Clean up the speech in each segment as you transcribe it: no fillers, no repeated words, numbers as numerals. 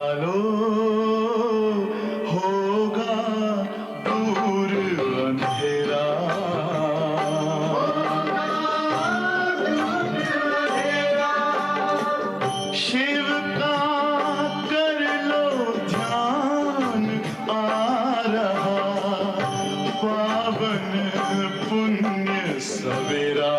आलो होगा दूर अंधेरा, शिव का कर लो ध्यान, आ रहा पावन पुण्य सवेरा।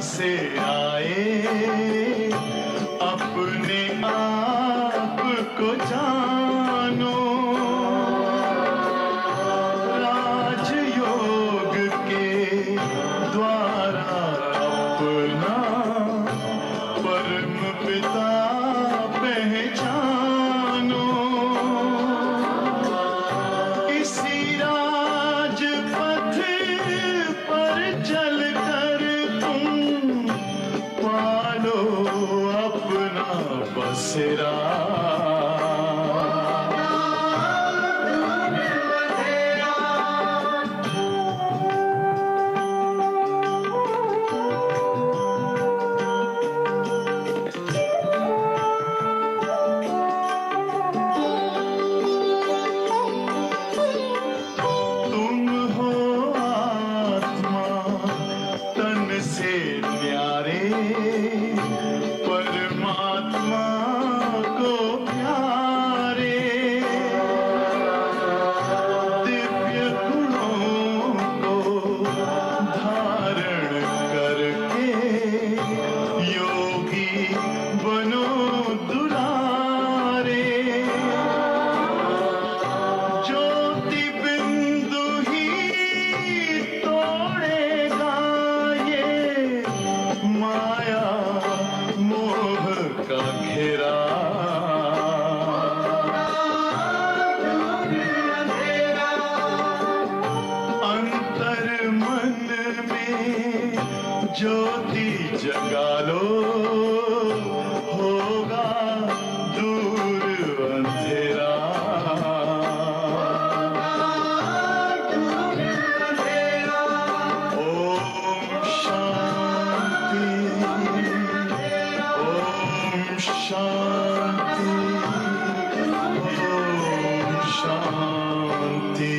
से आए अपने आप को जानो, राजयोग के द्वारा अपना परम पिता पहचानो। इसी राजपथ पर चलकर पालो अपना बसेरा। तुम हो आत्मा तन से न्यारे, परमात्मा को प्यारे, दिव्य गुणों को धारण करके योगी बनो दुलारे। ज्योति बिंदु ही तोड़ेगा ये माया मोह का घेरा। अंतर मन में ज्योति जगा लो, होगा दूर अंधेरा। ओम शांति, ओम शांति, ओम शांति।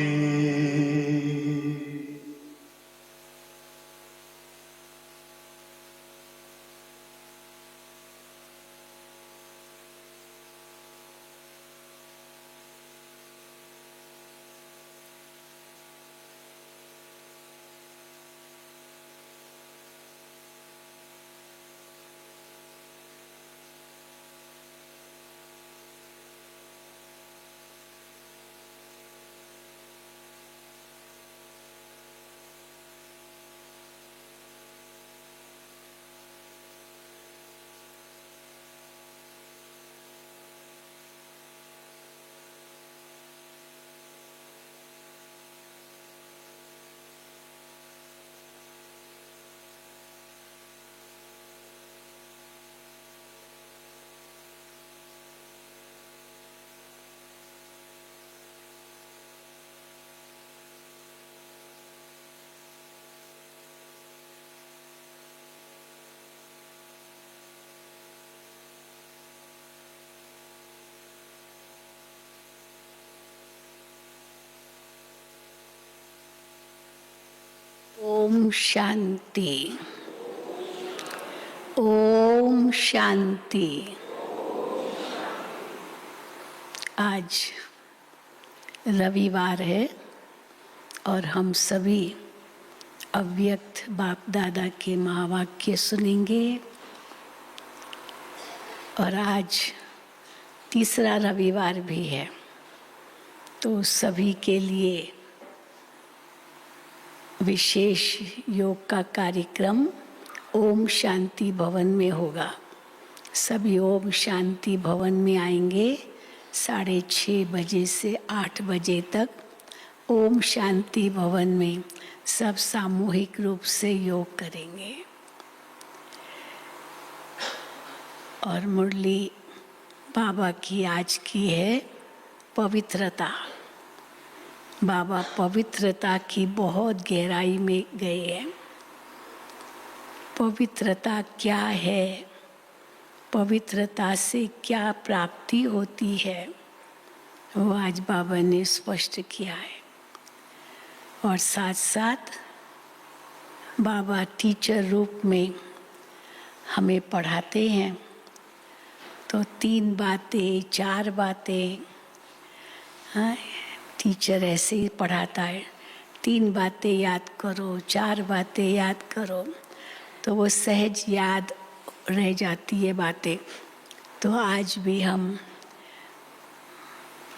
ओम शांति, ओम शांति। आज रविवार है और हम सभी अव्यक्त बाप दादा के महावाक्य सुनेंगे। और आज तीसरा रविवार भी है, तो सभी के लिए विशेष योग का कार्यक्रम ओम शांति भवन में होगा। सभी ओम शांति भवन में आएंगे 6:30 बजे से 8 बजे तक। ओम शांति भवन में सब सामूहिक रूप से योग करेंगे। और मुरली बाबा की आज की है पवित्रता। बाबा पवित्रता की बहुत गहराई में गए हैं। पवित्रता क्या है, पवित्रता से क्या प्राप्ति होती है, वो आज बाबा ने स्पष्ट किया है। और साथ साथ बाबा टीचर रूप में हमें पढ़ाते हैं। तो 3 बातें 4 बातें, हाँ, टीचर ऐसे ही पढ़ाता है। 3 बातें याद करो, 4 बातें याद करो, तो वो सहज याद रह जाती है बातें। तो आज भी हम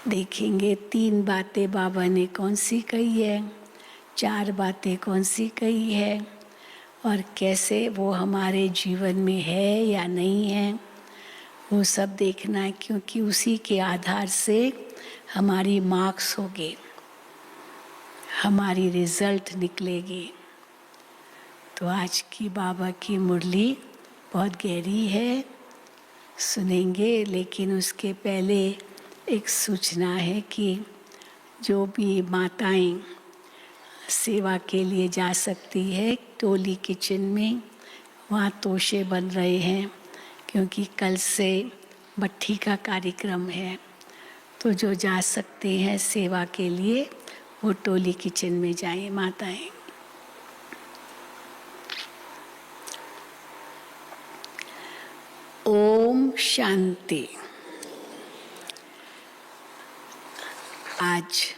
देखेंगे 3 बातें बाबा ने कौन सी कही है, 4 बातें कौन सी कही है, और कैसे वो हमारे जीवन में है या नहीं है, वो सब देखना है। क्योंकि उसी के आधार से हमारी मार्क्स होंगे, हमारी रिजल्ट निकलेगी। तो आज की बाबा की मुरली बहुत गहरी है, सुनेंगे। लेकिन उसके पहले एक सूचना है कि जो भी माताएं सेवा के लिए जा सकती है, टोली किचन में वहाँ तोशे बन रहे हैं, क्योंकि कल से भट्ठी का कार्यक्रम है। तो जो जा सकते हैं सेवा के लिए वो टोली किचन में जाएं माताएं। ओम शांति। आज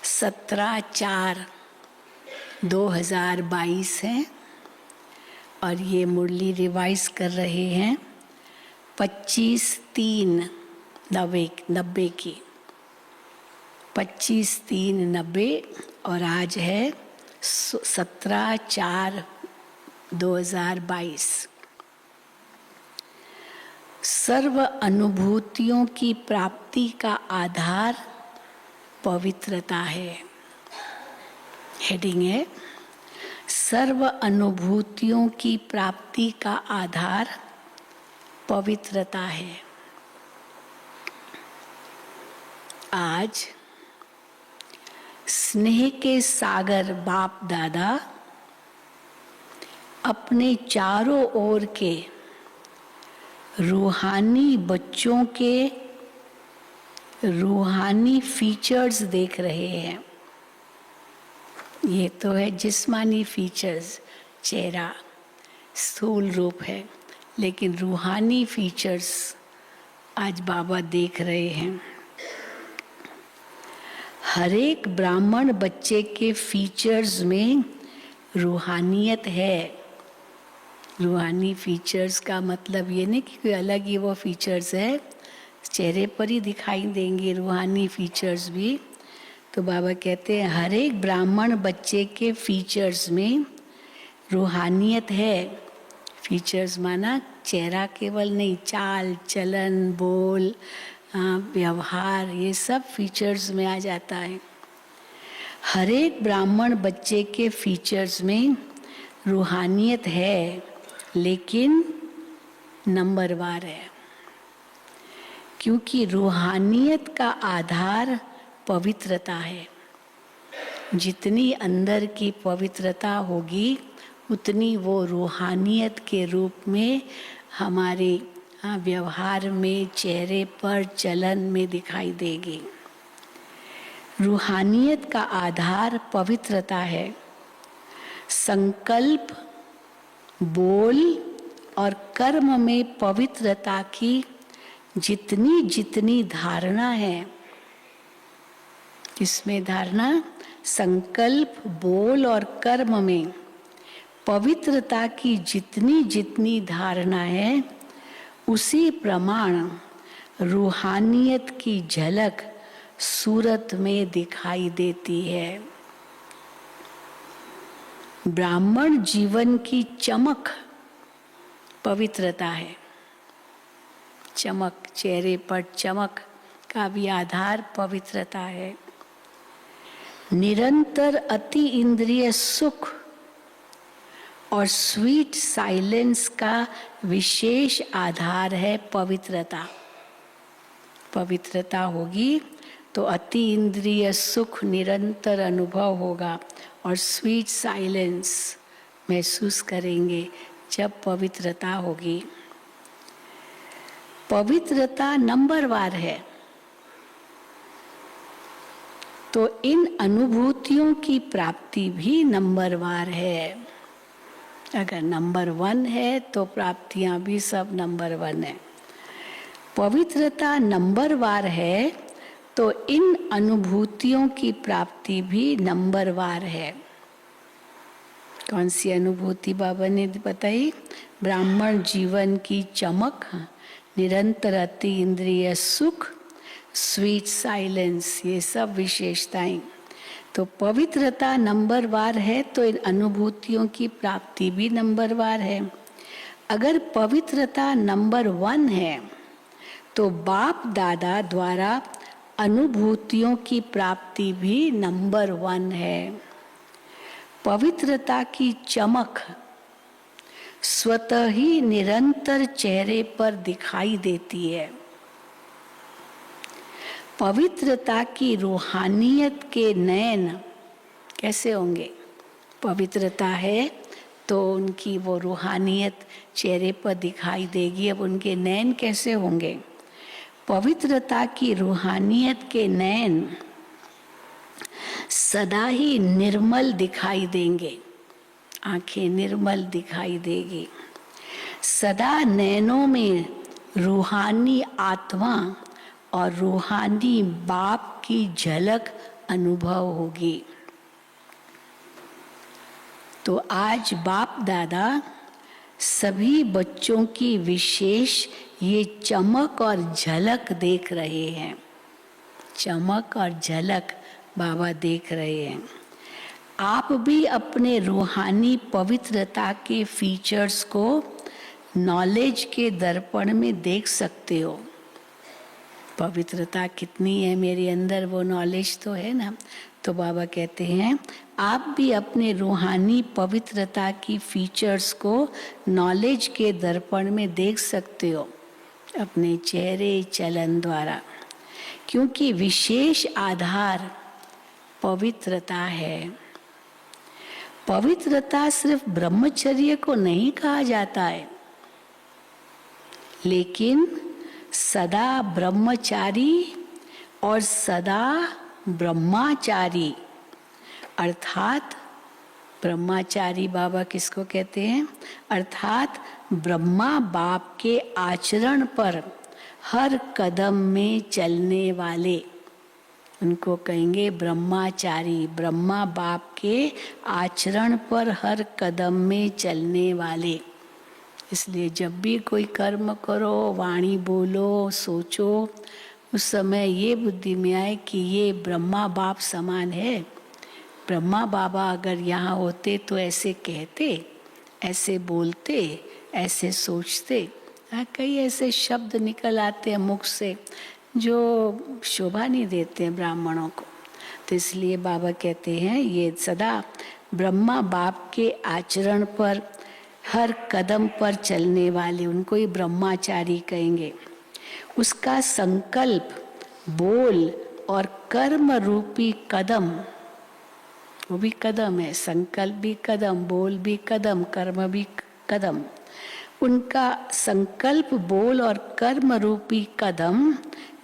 17/4/2022 है और ये मुरली रिवाइज कर रहे हैं 25/3/90 की, 25/3/90। और आज है 17/4/2022। सर्व अनुभूतियों की प्राप्ति का आधार पवित्रता है। हेडिंग है सर्व अनुभूतियों की प्राप्ति का आधार पवित्रता है। आज स्नेह के सागर बाप दादा अपने चारों ओर के रूहानी बच्चों के रूहानी फीचर्स देख रहे हैं। ये तो है जिस्मानी फीचर्स, चेहरा स्थूल रूप है, लेकिन रूहानी फीचर्स आज बाबा देख रहे हैं। हर एक ब्राह्मण बच्चे के फीचर्स में रूहानियत है। रूहानी फीचर्स का मतलब ये नहीं कि कोई अलग ही वो फीचर्स है, चेहरे पर ही दिखाई देंगे रूहानी फीचर्स भी। तो बाबा कहते हैं हर एक ब्राह्मण बच्चे के फीचर्स में रूहानियत है। फीचर्स माना चेहरा केवल नहीं, चाल चलन बोल व्यवहार, ये सब फीचर्स में आ जाता है। हर एक ब्राह्मण बच्चे के फीचर्स में रूहानियत है, लेकिन नंबरवार है। क्योंकि रूहानियत का आधार पवित्रता है। जितनी अंदर की पवित्रता होगी उतनी वो रूहानियत के रूप में हमारे व्यवहार में, चेहरे पर, चलन में दिखाई देगी। रूहानियत का आधार पवित्रता है। संकल्प, बोल और कर्म में पवित्रता की जितनी जितनी धारणा है, इसमें धारणा संकल्प, बोल और कर्म में पवित्रता की जितनी जितनी धारणा है, उसी प्रमाण रूहानियत की झलक सूरत में दिखाई देती है। ब्राह्मण जीवन की चमक पवित्रता है। चमक, चेहरे पर चमक का भी आधार पवित्रता है। निरंतर अति इंद्रिय सुख और स्वीट साइलेंस का विशेष आधार है पवित्रता। पवित्रता होगी तो अति इंद्रिय सुख निरंतर अनुभव होगा और स्वीट साइलेंस महसूस करेंगे जब पवित्रता होगी। पवित्रता नंबरवार है, तो इन अनुभूतियों की प्राप्ति भी नंबरवार है। अगर नंबर 1 है तो प्राप्तियां भी सब नंबर 1 है। पवित्रता नंबरवार है तो इन अनुभूतियों की प्राप्ति भी नंबरवार है। कौन सी अनुभूति बाबा ने बताई? ब्राह्मण जीवन की चमक, निरंतर अति इंद्रिय सुख, स्वीट साइलेंस, ये सब विशेषताएं। तो पवित्रता नंबरवार है तो इन अनुभूतियों की प्राप्ति भी नंबरवार है। अगर पवित्रता नंबर 1 है तो बाप दादा द्वारा अनुभूतियों की प्राप्ति भी नंबर 1 है। पवित्रता की चमक स्वतः ही निरंतर चेहरे पर दिखाई देती है। पवित्रता की रूहानियत के नयन कैसे होंगे? पवित्रता है तो उनकी वो रूहानियत चेहरे पर दिखाई देगी। अब उनके नयन कैसे होंगे? पवित्रता की रूहानियत के नयन सदा ही निर्मल दिखाई देंगे, आंखें निर्मल दिखाई देगी। सदा नैनों में रूहानी आत्मा और रूहानी बाप की झलक अनुभव होगी। तो आज बाप दादा सभी बच्चों की विशेष ये चमक और झलक देख रहे हैं। चमक और झलक बाबा देख रहे हैं। आप भी अपने रूहानी पवित्रता के फीचर्स को नॉलेज के दर्पण में देख सकते हो। पवित्रता कितनी है मेरे अंदर, वो नॉलेज तो है ना। तो बाबा कहते हैं आप भी अपने रूहानी पवित्रता की फीचर्स को नॉलेज के दर्पण में देख सकते हो अपने चेहरे चलन द्वारा, क्योंकि विशेष आधार पवित्रता है। पवित्रता सिर्फ ब्रह्मचर्य को नहीं कहा जाता है, लेकिन सदा ब्रह्मचारी और सदा ब्रह्माचारी, अर्थात ब्रह्माचारी बाबा किसको कहते हैं? अर्थात ब्रह्मा बाप के आचरण पर हर कदम में चलने वाले, उनको कहेंगे ब्रह्माचारी। ब्रह्मा बाप के आचरण पर हर कदम में चलने वाले। इसलिए जब भी कोई कर्म करो, वाणी बोलो, सोचो, उस समय ये बुद्धि में आए कि ये ब्रह्मा बाप समान है। ब्रह्मा बाबा अगर यहाँ होते तो ऐसे कहते, ऐसे बोलते, ऐसे सोचते। कई ऐसे शब्द निकल आते हैं मुख से जो शोभा नहीं देते हैं ब्राह्मणों को। तो इसलिए बाबा कहते हैं ये सदा ब्रह्मा बाप के आचरण पर हर कदम पर चलने वाले, उनको ही ब्रह्माचारी कहेंगे। उसका संकल्प, बोल और कर्म रूपी कदम, वो भी कदम है। संकल्प भी कदम, बोल भी कदम, कर्म भी कदम। उनका संकल्प, बोल और कर्म रूपी कदम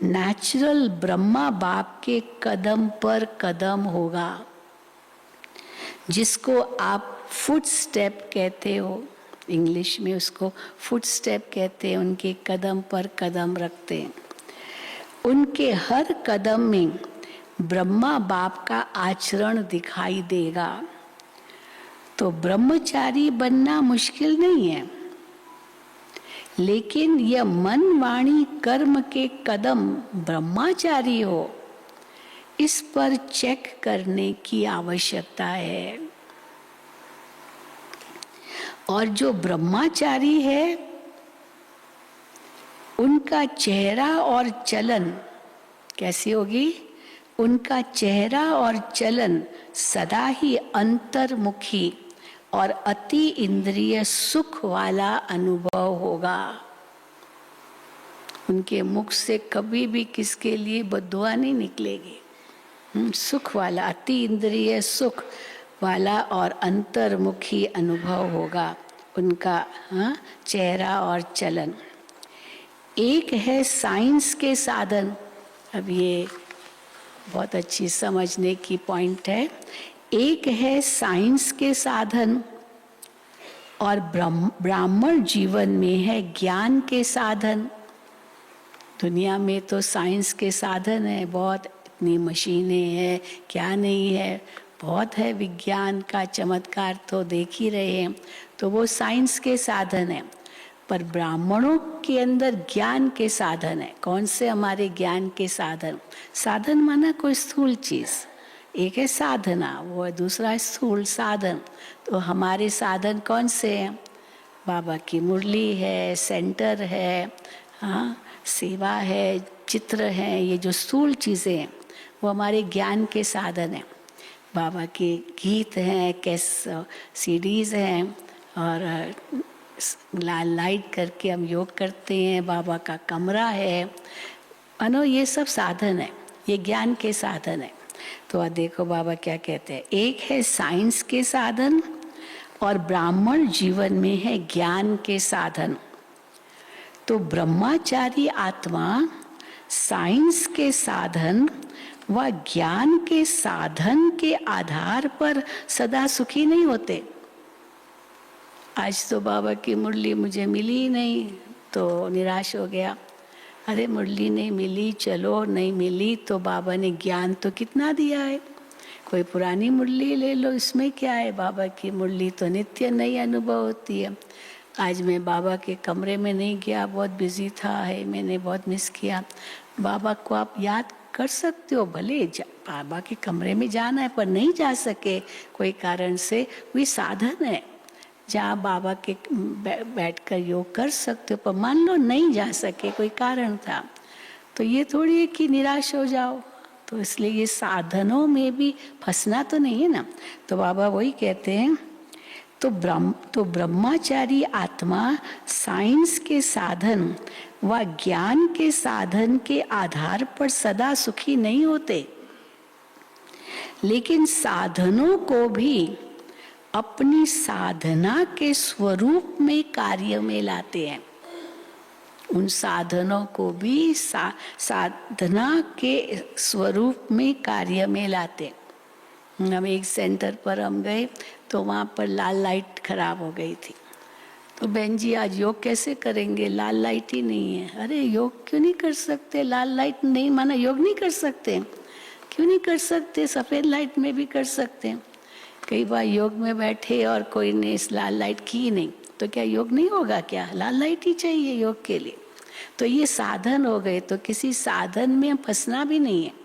नेचुरल ब्रह्मा बाप के कदम पर कदम होगा, जिसको आप फुट स्टेप कहते हो। इंग्लिश में उसको फुट स्टेप कहते हैं। उनके कदम पर कदम रखते हैं। उनके हर कदम में ब्रह्मा बाप का आचरण दिखाई देगा। तो ब्रह्मचारी बनना मुश्किल नहीं है, लेकिन यह मन वाणी कर्म के कदम ब्रह्माचारी हो, इस पर चेक करने की आवश्यकता है। और जो ब्रह्माचारी है उनका चेहरा और चलन कैसी होगी? उनका चेहरा और चलन सदा ही अंतर्मुखी और अति इंद्रिय सुख वाला अनुभव होगा। उनके मुख से कभी भी किसके लिए बद्दुआ नहीं निकलेगी। सुख वाला, अति इंद्रिय सुख वाला और अंतर्मुखी अनुभव होगा उनका चेहरा और चलन। एक है साइंस के साधन, अब ये बहुत अच्छी समझने की पॉइंट है। एक है साइंस के साधन और ब्राह्मण जीवन में है ज्ञान के साधन। दुनिया में तो साइंस के साधन है बहुत, इतनी मशीनें हैं, क्या नहीं है, बहुत है। विज्ञान का चमत्कार तो देख ही रहे हैं, तो वो साइंस के साधन है। पर ब्राह्मणों के अंदर ज्ञान के साधन है। कौन से हमारे ज्ञान के साधन? साधन माना कोई स्थूल चीज, एक है साधना, वो है दूसरा स्थूल साधन। तो हमारे साधन कौन से हैं? बाबा की मुरली है, सेंटर है, हाँ, सेवा है, चित्र है, ये जो स्थूल चीजें हैं वो हमारे ज्ञान के साधन हैं। बाबा के गीत हैं, सीडीज हैं, और लाइट करके हम योग करते हैं, बाबा का कमरा है, ये सब साधन है, ये ज्ञान के साधन है। तो देखो बाबा क्या कहते हैं, एक है साइंस के साधन और ब्राह्मण जीवन में है ज्ञान के साधन। तो ब्रह्मचारी आत्मा साइंस के साधन व ज्ञान के साधन के आधार पर सदा सुखी नहीं होते। आज तो बाबा की मुरली मुझे मिली ही नहीं तो निराश हो गया। अरे मुरली नहीं मिली, चलो नहीं मिली तो बाबा ने ज्ञान तो कितना दिया है। कोई पुरानी मुरली ले लो, इसमें क्या है, बाबा की मुरली तो नित्य नई अनुभव होती है। आज मैं बाबा के कमरे में नहीं गया, बहुत बिजी था, है मैंने बहुत मिस किया। बाबा को आप याद कर सकते हो, भले बाबा के कमरे में जाना है पर नहीं जा सके कोई कारण से, कोई साधन है जहाँ बाबा के बैठकर योग कर सकते हो। पर मान लो नहीं जा सके, कोई कारण था, तो ये थोड़ी है कि निराश हो जाओ। तो इसलिए ये साधनों में भी फंसना तो नहीं है ना। तो बाबा वही कहते हैं, तो ब्रह्मचारी आत्मा साइंस के साधन व ज्ञान के साधन के आधार पर सदा सुखी नहीं होते, लेकिन साधनों को भी अपनी साधना के स्वरूप में कार्य में लाते हैं। उन साधनों को भी साधना के स्वरूप में कार्य में लाते हैं। हम एक सेंटर पर हम गए तो वहाँ पर लाल लाइट खराब हो गई थी। तो बहन जी आज योग कैसे करेंगे, लाल लाइट ही नहीं है। अरे योग क्यों नहीं कर सकते, लाल लाइट नहीं माना योग नहीं कर सकते, क्यों नहीं कर सकते, सफ़ेद लाइट में भी कर सकते हैं। कई बार योग में बैठे और कोई ने इस लाल लाइट की नहीं, तो क्या योग नहीं होगा क्या? लाल लाइट ही चाहिए योग के लिए। तो ये साधन हो गए, तो किसी साधन में फंसना भी नहीं है।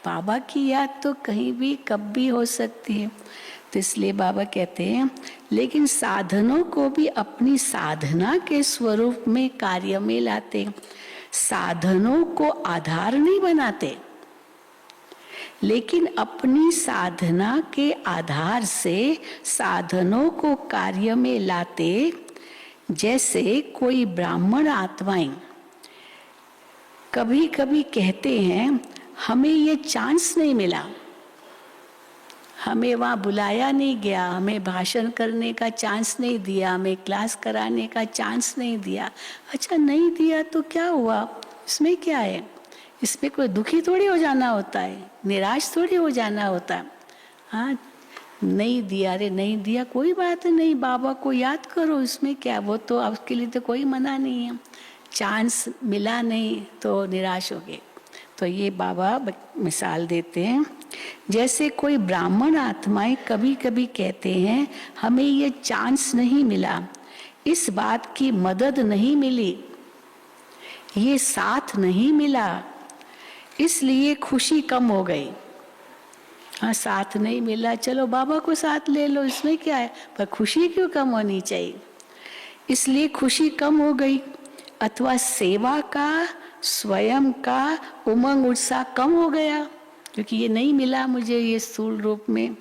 बाबा की याद तो कहीं भी कब भी हो सकती है। तो इसलिए बाबा कहते हैं, लेकिन साधनों को भी अपनी साधना के स्वरूप में कार्य में लाते, साधनों को आधार नहीं बनाते, लेकिन अपनी साधना के आधार से साधनों को कार्य में लाते। जैसे कोई ब्राह्मण आत्माएं कभी कभी कहते हैं, हमें ये चांस नहीं मिला, हमें वहाँ बुलाया नहीं गया, हमें भाषण करने का चांस नहीं दिया, हमें क्लास कराने का चांस नहीं दिया। अच्छा नहीं दिया तो क्या हुआ, इसमें क्या है, इसमें कोई दुखी थोड़ी हो जाना होता है, निराश थोड़ी हो जाना होता है। हाँ नहीं दिया, अरे नहीं दिया कोई बात नहीं, बाबा को याद करो, इसमें क्या, वो तो आपके लिए तो कोई मना नहीं है। चांस मिला नहीं तो निराश हो गए। तो ये बाबा मिसाल देते हैं, जैसे कोई ब्राह्मण आत्माएं कभी कभी कहते हैं, हमें ये चांस नहीं मिला, इस बात की मदद नहीं मिली, ये साथ नहीं मिला, इसलिए खुशी कम हो गई। हाँ साथ नहीं मिला, चलो बाबा को साथ ले लो, इसमें क्या है, पर खुशी क्यों कम होनी चाहिए, इसलिए खुशी कम हो गई। अथवा सेवा का स्वयं का उमंग उत्साह कम हो गया, क्योंकि ये नहीं मिला मुझे ये स्थूल रूप में।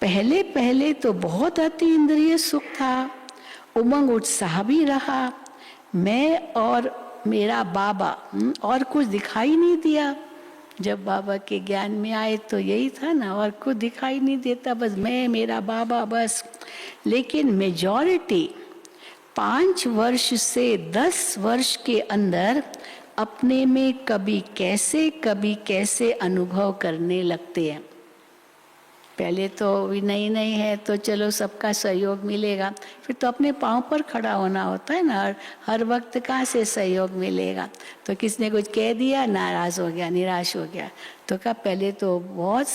पहले पहले तो बहुत अति इंद्रिय सुख था, उमंग उत्साह भी रहा, मैं और मेरा बाबा, और कुछ दिखाई नहीं दिया। जब बाबा के ज्ञान में आए तो यही था ना, और कुछ दिखाई नहीं देता, बस मैं मेरा बाबा बस। लेकिन मेजॉरिटी 5 वर्ष से 10 वर्ष के अंदर अपने में कभी कैसे अनुभव करने लगते हैं। पहले तो भी नहीं है तो चलो सबका सहयोग मिलेगा, फिर तो अपने पाँव पर खड़ा होना होता है ना, और हर वक्त कहाँ से सहयोग मिलेगा। तो किसने कुछ कह दिया, नाराज हो गया, निराश हो गया। तो कहा पहले तो बहुत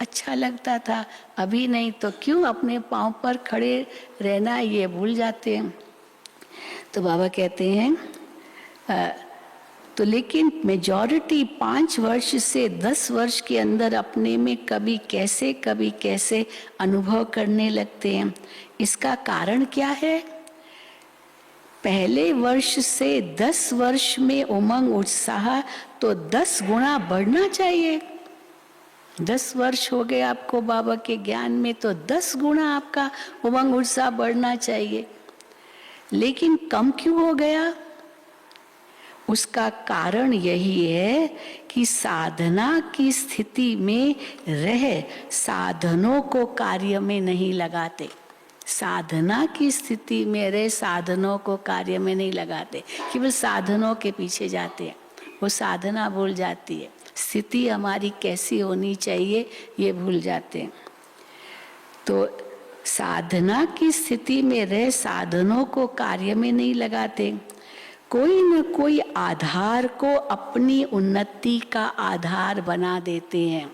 अच्छा लगता था, अभी नहीं, तो क्यों अपने पाँव पर खड़े रहना ये भूल जाते हैं। तो बाबा कहते हैं तो लेकिन मेजॉरिटी 5 वर्ष से 10 वर्ष के अंदर अपने में कभी कैसे अनुभव करने लगते हैं। इसका कारण क्या है? पहले वर्ष से 10 वर्ष में उमंग उत्साह तो 10 गुना बढ़ना चाहिए। 10 वर्ष हो गए आपको बाबा के ज्ञान में, तो 10 गुना आपका उमंग उत्साह बढ़ना चाहिए। लेकिन कम क्यों हो गया? उसका कारण यही है कि साधना की स्थिति में रह साधनों को कार्य में नहीं लगाते। साधना की स्थिति में रह साधनों को कार्य में नहीं लगाते, केवल साधनों के पीछे जाते हैं, वो साधना भूल जाती है। स्थिति हमारी कैसी होनी चाहिए ये भूल जाते हैं। तो साधना की स्थिति में रह साधनों को कार्य में नहीं लगाते। कोई न कोई आधार को अपनी उन्नति का आधार बना देते हैं।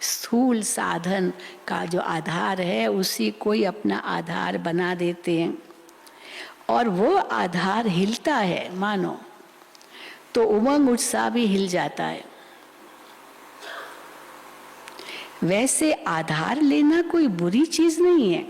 स्थूल साधन का जो आधार है उसी कोई अपना आधार बना देते हैं, और वो आधार हिलता है मानो तो उमंग उत्साह भी हिल जाता है। वैसे आधार लेना कोई बुरी चीज नहीं है।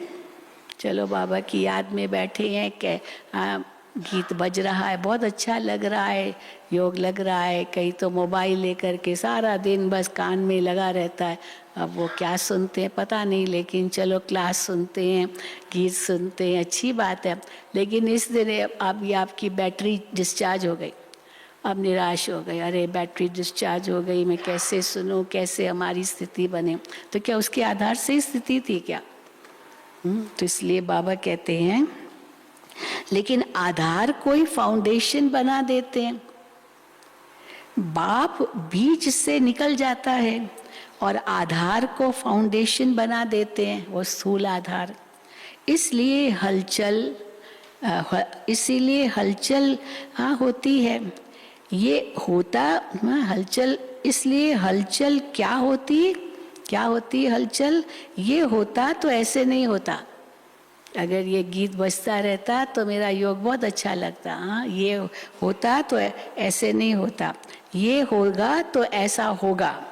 चलो बाबा की याद में बैठे हैं, गीत बज रहा है, बहुत अच्छा लग रहा है, योग लग रहा है, कहीं तो मोबाइल लेकर के सारा दिन बस कान में लगा रहता है। अब वो क्या सुनते हैं पता नहीं, लेकिन चलो क्लास सुनते हैं, गीत सुनते हैं, अच्छी बात है। लेकिन इस दिन अब ये आपकी बैटरी डिस्चार्ज हो गई, अब निराश हो गए, अरे बैटरी डिस्चार्ज हो गई, मैं कैसे सुनूं, कैसे हमारी स्थिति बने। तो क्या उसके आधार से स्थिति थी क्या? तो इसलिए बाबा कहते हैं लेकिन आधार कोई फाउंडेशन बना देते हैं। बाप बीज से निकल जाता है और आधार को फाउंडेशन बना देते हैं, वो स्थूल आधार। इसीलिए हलचल होती है। ये होता हलचल, इसलिए हलचल क्या होती है हलचल? ये होता तो ऐसे नहीं होता। अगर ये गीत बजता रहता तो मेरा योग बहुत अच्छा लगता, हाँ, ये होता तो ऐसे नहीं होता, ये होगा तो ऐसा होगा,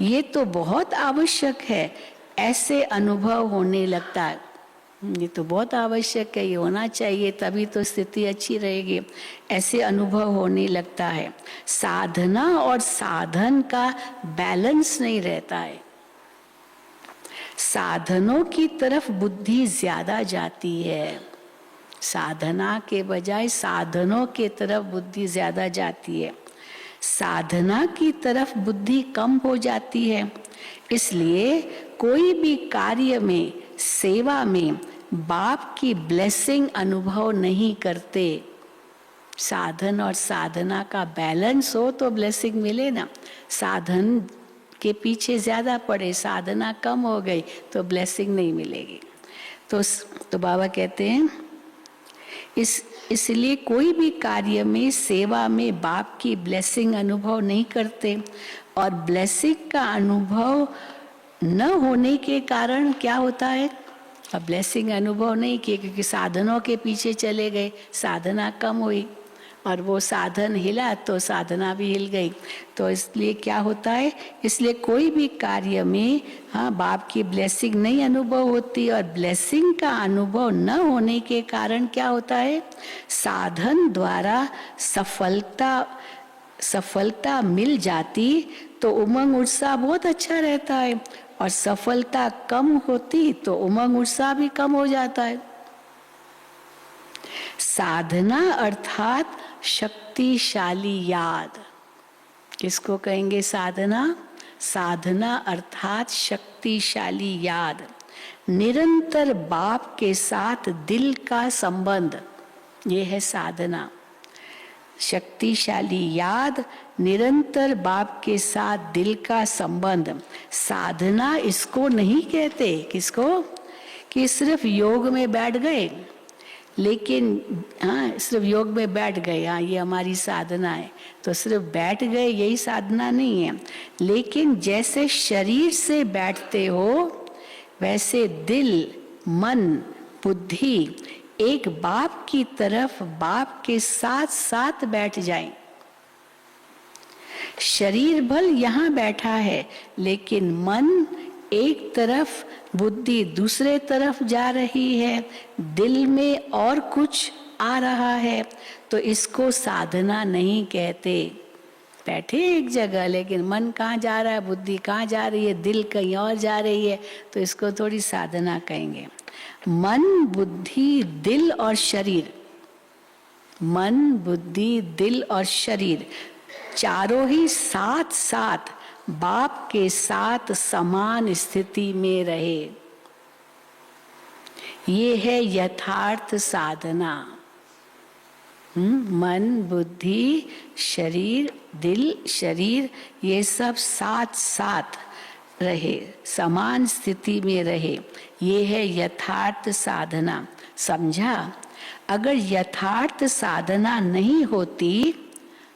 ये तो बहुत आवश्यक है, ऐसे अनुभव होने लगता है। ये तो बहुत आवश्यक है, ये होना चाहिए, तभी तो स्थिति अच्छी रहेगी, ऐसे अनुभव होने लगता है। साधना और साधन का बैलेंस नहीं रहता है। साधनों की तरफ बुद्धि ज्यादा जाती है, साधना के बजाय साधनों के तरफ बुद्धि ज्यादा जाती है। साधना की तरफ बुद्धि कम हो जाती है। इसलिए कोई भी कार्य में, सेवा में बाप की ब्लेसिंग अनुभव नहीं करते। साधन और साधना का बैलेंस हो तो ब्लेसिंग मिले ना। साधन के पीछे ज्यादा पड़े, साधना कम हो गई तो ब्लेसिंग नहीं मिलेगी। तो बाबा कहते हैं इसलिए कोई भी कार्य में, सेवा में बाप की ब्लेसिंग अनुभव नहीं करते। और ब्लेसिंग का अनुभव न होने के कारण क्या होता है? अब ब्लेसिंग अनुभव नहीं किए क्योंकि साधनों के पीछे चले गए, साधना कम हुई, और वो साधन हिला तो साधना भी हिल गई। तो इसलिए क्या होता है? इसलिए कोई भी कार्य में बाप की ब्लेसिंग नहीं अनुभव होती, और ब्लेसिंग का अनुभव न होने के कारण क्या होता है? साधन द्वारा सफलता मिल जाती तो उमंग उत्साह बहुत अच्छा रहता है, और सफलता कम होती तो उमंग उत्साह भी कम हो जाता है। साधना अर्थात शक्तिशाली याद। किसको कहेंगे साधना? साधना अर्थात शक्तिशाली याद। निरंतर बाप के साथ दिल का संबंध, ये है साधना। शक्तिशाली याद, निरंतर बाप के साथ दिल का संबंध। साधना इसको नहीं कहते, किसको? कि सिर्फ योग में बैठ गए, लेकिन हाँ सिर्फ योग में बैठ गए, हाँ ये हमारी साधना है, तो सिर्फ बैठ गए यही साधना नहीं है। लेकिन जैसे शरीर से बैठते हो वैसे दिल, मन, बुद्धि एक बाप की तरफ, बाप के साथ साथ बैठ जाएं। शरीर भल यहाँ बैठा है, लेकिन मन एक तरफ, बुद्धि दूसरे तरफ जा रही है, दिल में और कुछ आ रहा है, तो इसको साधना नहीं कहते। बैठे एक जगह, लेकिन मन कहाँ जा रहा है, बुद्धि कहाँ जा रही है, दिल कहीं और जा रही है, तो इसको थोड़ी साधना कहेंगे। मन, बुद्धि, दिल और शरीर, मन, बुद्धि, दिल और शरीर चारों ही साथ साथ बाप के साथ समान स्थिति में रहे, ये है यथार्थ साधना। मन, बुद्धि, शरीर, दिल, शरीर ये सब साथ साथ रहे, समान स्थिति में रहे, ये है यथार्थ साधना। समझा? अगर यथार्थ साधना नहीं होती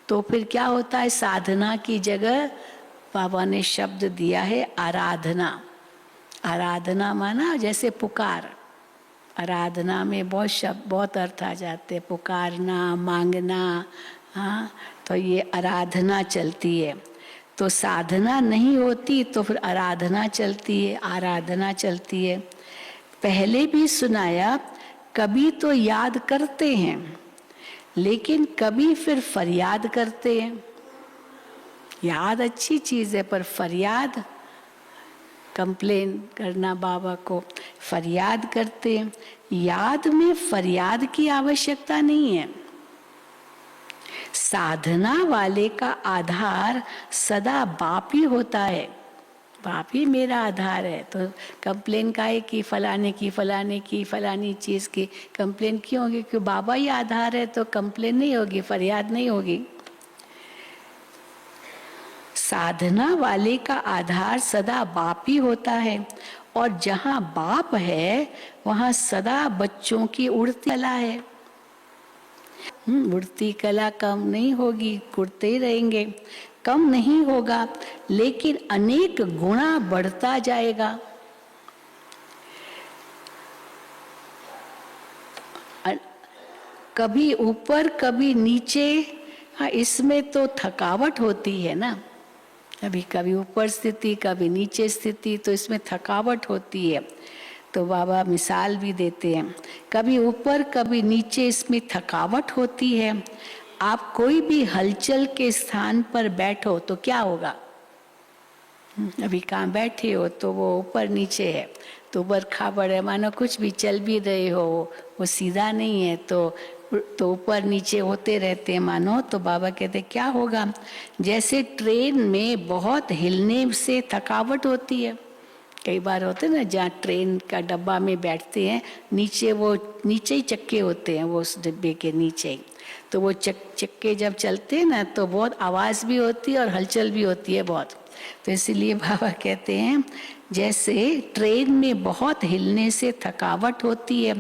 तो फिर क्या होता है? साधना की जगह बाबा ने शब्द दिया है आराधना। आराधना माना जैसे पुकार, आराधना में बहुत शब्द, बहुत अर्थ आ जाते हैं, पुकारना, मांगना, हाँ, तो ये आराधना चलती है। तो साधना नहीं होती तो फिर आराधना चलती है, आराधना चलती है। पहले भी सुनाया, कभी तो याद करते हैं, लेकिन कभी फिर फरियाद करते हैं। याद अच्छी चीज है, पर फरियाद, कंप्लेन करना बाबा को, फरियाद करते हैं। याद में फरियाद की आवश्यकता नहीं है। साधना वाले का आधार सदा बाप ही होता है, बाप ही मेरा आधार है। तो कंप्लेन का है कि फलाने की, फलाने की, फलानी चीज की कंप्लेन क्यों होगी? क्योंकि बाबा ही आधार है, तो कंप्लेन नहीं होगी, फरियाद नहीं होगी। साधना वाले का आधार सदा बाप ही होता है, और जहाँ बाप है वहाँ सदा बच्चों की उड़ती कला है। उड़ती कला कम नहीं होगी, उड़ते ही रहेंगे, कम नहीं होगा, लेकिन अनेक गुणा बढ़ता जाएगा। कभी ऊपर कभी नीचे, हाँ इसमें तो थकावट होती है ना, कभी कभी ऊपर स्थिति कभी नीचे स्थिति, तो इसमें थकावट होती है। तो बाबा मिसाल भी देते हैं, कभी ऊपर कभी नीचे, इसमें थकावट होती है। आप कोई भी हलचल के स्थान पर बैठो तो क्या होगा? अभी कहाँ बैठे हो तो वो ऊपर नीचे है, तो ऊपर खाबड़ है, मानो कुछ भी चल भी रहे हो, वो सीधा नहीं है, तो ऊपर नीचे होते रहते हैं मानो। तो बाबा कहते क्या होगा? जैसे ट्रेन में बहुत हिलने से थकावट होती है, कई बार होते हैं ना, जहाँ ट्रेन का डब्बा में बैठते हैं, नीचे वो नीचे ही चक्के होते हैं, वो उस डिब्बे के नीचे ही, तो वो चक्के जब चलते हैं ना तो बहुत आवाज़ भी होती है और हलचल भी होती है बहुत। तो इसीलिए बाबा कहते हैं जैसे ट्रेन में बहुत हिलने से थकावट होती है,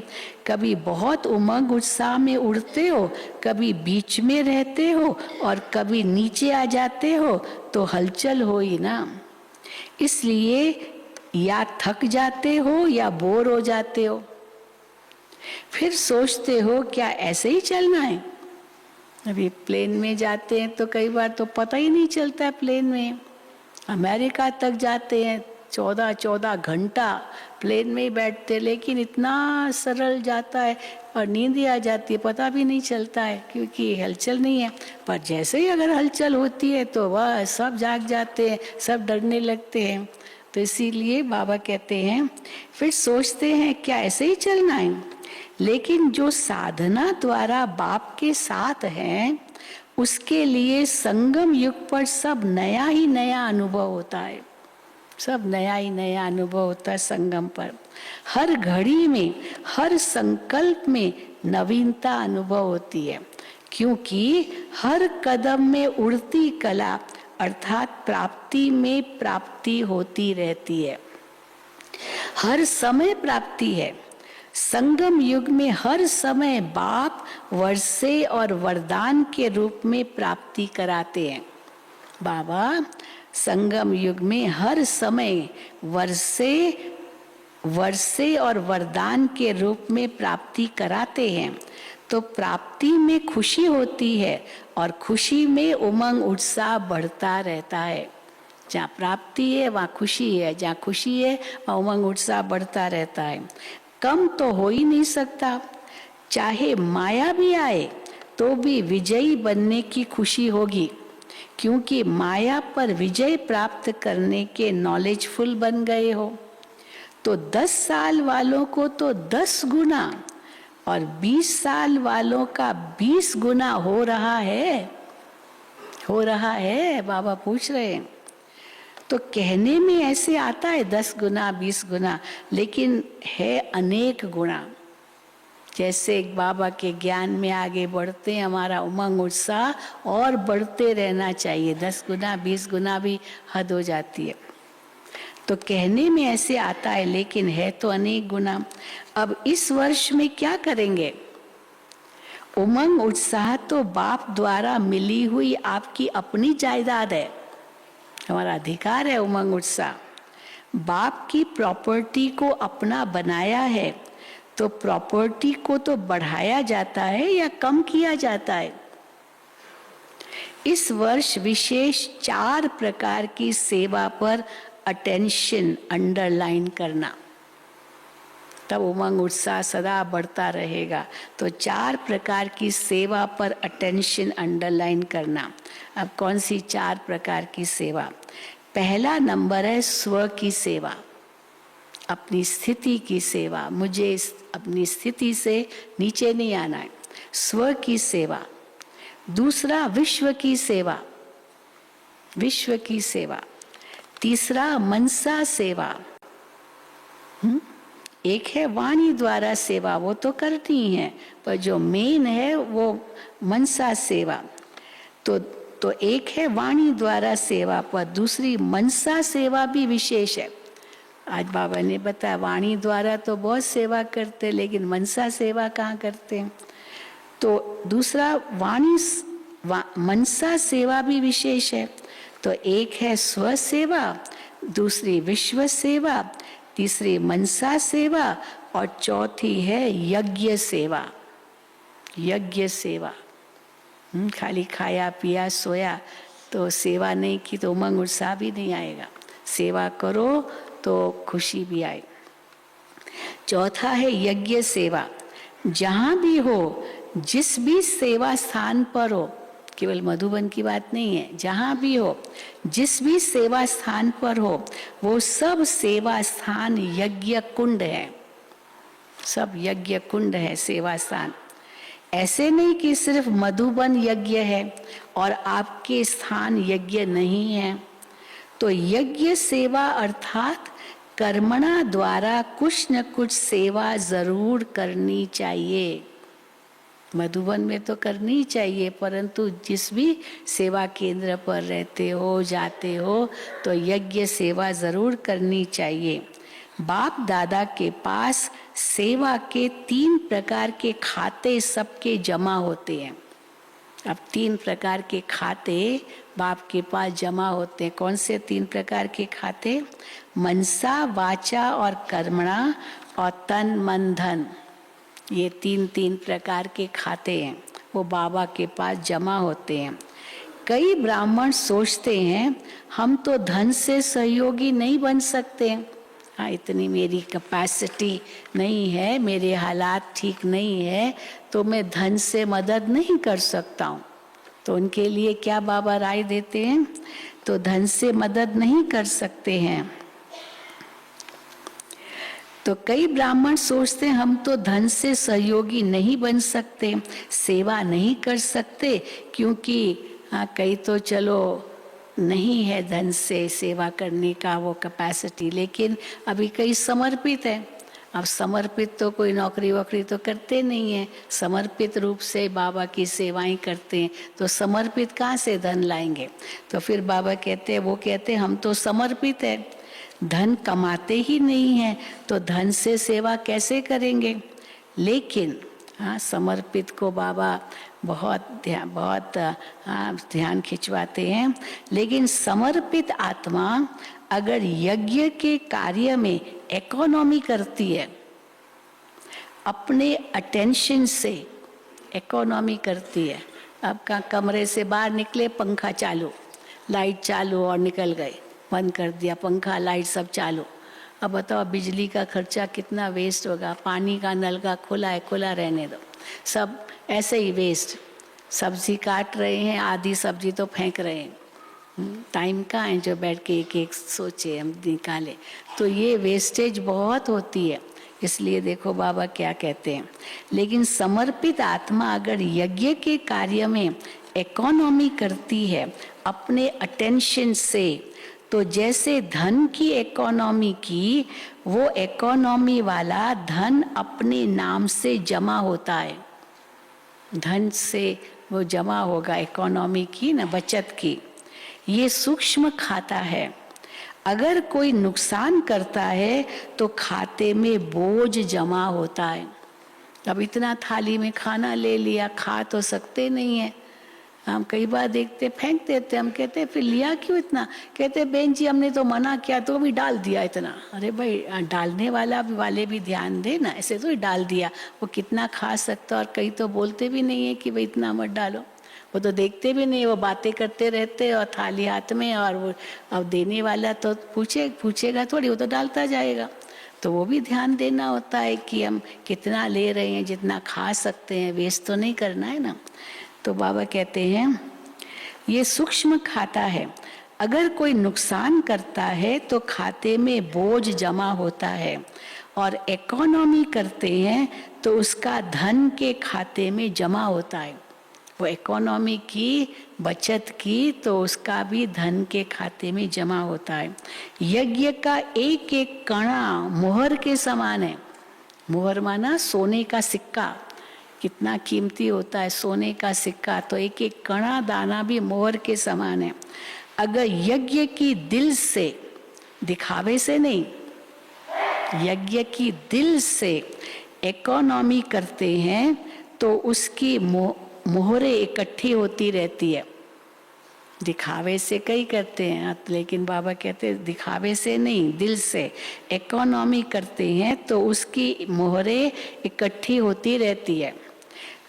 कभी बहुत उमंग उत्साह में उड़ते हो, कभी बीच में रहते हो और कभी नीचे आ जाते हो, तो हलचल हो ही ना। इसलिए या थक जाते हो या बोर हो जाते हो, फिर सोचते हो क्या ऐसे ही चलना है। अभी प्लेन में जाते हैं तो कई बार तो पता ही नहीं चलता है प्लेन में। अमेरिका तक जाते हैं 14-14 घंटा प्लेन में ही बैठते, लेकिन इतना सरल जाता है और नींद ही आ जाती है, पता भी नहीं चलता है क्योंकि हलचल नहीं है। पर जैसे ही अगर हलचल होती है तो वह सब जाग जाते हैं, सब डरने लगते हैं। तो इसीलिए बाबा कहते हैं, फिर सोचते हैं क्या ऐसे ही चलना है? लेकिन जो साधना द्वारा बाप के साथ हैं, उसके लिए संगम युग पर सब नया ही नया अनुभव होता है। सब नया ही नया अनुभव होता है संगम पर। हर घड़ी में, हर संकल्प में नवीनता अनुभव होती है, क्योंकि हर कदम में उड़ती कला अर्थात प्राप्ति में प्राप्ति होती रहती है। हर समय प्राप्ति है। संगम युग में हर समय बाप वर्षे और वरदान के रूप में प्राप्ति कराते हैं। बाबा संगम युग में हर समय वर्षे और वरदान के रूप में प्राप्ति कराते हैं। तो प्राप्ति में खुशी होती है और खुशी में उमंग उत्साह बढ़ता रहता है। जहाँ प्राप्ति है वहाँ खुशी है, जहाँ खुशी है वहाँ उमंग उत्साह बढ़ता रहता है। कम तो हो ही नहीं सकता। चाहे माया भी आए तो भी विजयी बनने की खुशी होगी, क्योंकि माया पर विजय प्राप्त करने के नॉलेजफुल बन गए हो। तो 10 साल वालों को तो 10 गुना और 20 साल वालों का 20 गुना हो रहा है। बाबा पूछ रहे हैं। तो कहने में ऐसे आता है 10 गुना 20 गुना, लेकिन है अनेक गुना। जैसे बाबा के ज्ञान में आगे बढ़ते हैं, हमारा उमंग उत्साह और बढ़ते रहना चाहिए। 10 गुना 20 गुना भी हद हो जाती है। तो कहने में ऐसे आता है, लेकिन है तो अनेक गुना। अब इस वर्ष में क्या करेंगे? उमंग उत्साह तो बाप द्वारा मिली हुई आपकी अपनी जायदाद है, हमारा अधिकार है। उमंग उत्साह बाप की प्रॉपर्टी को अपना बनाया है, तो प्रॉपर्टी को तो बढ़ाया जाता है या कम किया जाता है? इस वर्ष विशेष 4 प्रकार की सेवा पर अटेंशन अंडरलाइन करना, तब उमंग उत्साह सदा बढ़ता रहेगा। तो 4 प्रकार की सेवा पर अटेंशन अंडरलाइन करना। अब कौन सी 4 प्रकार की सेवा? पहला नंबर है स्व की सेवा, अपनी स्थिति की सेवा। मुझे अपनी स्थिति से नीचे नहीं आना है, स्व की सेवा। दूसरा विश्व की सेवा, विश्व की सेवा। तीसरा मनसा सेवा। एक है वाणी द्वारा सेवा, वो तो करती है, पर जो मेन है वो मनसा सेवा। तो एक है वाणी द्वारा सेवा, पर दूसरी मनसा सेवा भी विशेष है। आज बाबा ने बताया वाणी द्वारा तो बहुत सेवा करते, लेकिन मनसा सेवा कहाँ करते हैं? तो दूसरा मनसा सेवा भी विशेष है। तो एक है स्व सेवा, दूसरी विश्व सेवा, तीसरी मनसा सेवा और चौथी है यज्ञ सेवा। यज्ञ सेवा खाली खाया पिया सोया तो सेवा नहीं की तो उमंग उत्साह भी नहीं आएगा। सेवा करो तो खुशी भी आए। चौथा है यज्ञ सेवा। जहाँ भी हो, जिस भी सेवा स्थान पर हो, केवल मधुबन की बात नहीं है, जहाँ भी हो, जिस भी सेवा स्थान पर हो, वो सब सेवा स्थान यज्ञ कुंड है। सब यज्ञ कुंड है सेवा स्थान। ऐसे नहीं कि सिर्फ मधुबन यज्ञ है और आपके स्थान यज्ञ नहीं है। तो यज्ञ सेवा अर्थात कर्मणा द्वारा कुछ न कुछ सेवा जरूर करनी चाहिए। मधुबन में तो करनी चाहिए, परंतु जिस भी सेवा केंद्र पर रहते हो, जाते हो, तो यज्ञ सेवा जरूर करनी चाहिए। बाप दादा के पास सेवा के 3 प्रकार के खाते सबके जमा होते हैं। अब 3 प्रकार के खाते बाप के पास जमा होते हैं। कौन से 3 प्रकार के खाते? मनसा, वाचा और कर्मणा और तन मन धन। ये 3 प्रकार के खाते हैं, वो बाबा के पास जमा होते हैं। कई ब्राह्मण सोचते हैं हम तो धन से सहयोगी नहीं बन सकते, हाँ इतनी मेरी कैपेसिटी नहीं है, मेरे हालात ठीक नहीं है, तो मैं धन से मदद नहीं कर सकता हूँ। तो उनके लिए क्या बाबा राय देते हैं? तो धन से मदद नहीं कर सकते हैं। तो कई ब्राह्मण सोचते हैं हम तो धन से सहयोगी नहीं बन सकते, सेवा नहीं कर सकते, क्योंकि हाँ कई तो चलो नहीं है धन से सेवा करने का वो कैपेसिटी, लेकिन अभी कई समर्पित है। अब समर्पित तो कोई नौकरी वोकरी तो करते नहीं है, समर्पित रूप से बाबा की सेवाएं करते हैं, तो समर्पित कहाँ से धन लाएंगे? तो फिर बाबा कहते हैं, वो कहते हैं हम तो समर्पित है, धन कमाते ही नहीं है, तो धन से सेवा कैसे करेंगे? लेकिन हाँ समर्पित को बाबा बहुत ध्यान खिंचवाते हैं। लेकिन समर्पित आत्मा अगर यज्ञ के कार्य में इकोनॉमी करती है, अपने अटेंशन से इकोनॉमी करती है, अब का कमरे से बाहर निकले पंखा चालू, लाइट चालू और निकल गए, बंद कर दिया पंखा लाइट सब चालू, अब बताओ बिजली का खर्चा कितना वेस्ट होगा? पानी का नल का खुला है, खुला रहने दो, सब ऐसे ही वेस्ट। सब्जी काट रहे हैं, आधी सब्जी तो फेंक रहे हैं, टाइम कहाँ है जो बैठ के एक एक सोचे हम निकाले? तो ये वेस्टेज बहुत होती है। इसलिए देखो बाबा क्या कहते हैं, लेकिन समर्पित आत्मा अगर यज्ञ के कार्य में इकोनॉमी करती है अपने अटेंशन से, तो जैसे धन की इकोनॉमी की, वो इकोनॉमी वाला धन अपने नाम से जमा होता है, धन से वो जमा होगा, इकोनॉमी की ना, बचत की। ये सूक्ष्म खाता है। अगर कोई नुकसान करता है तो खाते में बोझ जमा होता है। अब इतना थाली में खाना ले लिया, खा तो सकते नहीं है, हम कई बार देखते फेंक देते, हम कहते फिर लिया क्यों इतना? कहते बहन जी हमने तो मना किया तो भी डाल दिया इतना। अरे भाई डालने वाले भी ध्यान दे ना, ऐसे तो ही डाल दिया, वो कितना खा सकता। और कई तो बोलते भी नहीं है कि भाई इतना मत डालो, वो तो देखते भी नहीं, वो बातें करते रहते और थाली हाथ में, और वो अब देने वाला तो पूछेगा थोड़ी, वो तो डालता जाएगा। तो वो भी ध्यान देना होता है कि हम कितना ले रहे हैं, जितना खा सकते हैं, वेस्ट तो नहीं करना है ना। तो बाबा कहते हैं ये सूक्ष्म खाता है। अगर कोई नुकसान करता है तो खाते में बोझ जमा होता है, और इकोनॉमी करते हैं तो उसका धन के खाते में जमा होता है। वो इकोनॉमी की, बचत की, तो उसका भी धन के खाते में जमा होता है। यज्ञ का एक एक कणा मोहर के समान है। मोहर माना सोने का सिक्का, कितना कीमती होता है सोने का सिक्का, तो एक एक कणा दाना भी मोहर के समान है। अगर यज्ञ की दिल से, दिखावे से नहीं, यज्ञ की दिल से इकोनॉमी करते हैं तो उसकी मोहरें इकट्ठी होती रहती है। दिखावे से कई करते हैं, लेकिन बाबा कहते हैं दिखावे से नहीं, दिल से इकोनॉमी करते हैं तो उसकी मोहरें इकट्ठी होती रहती है।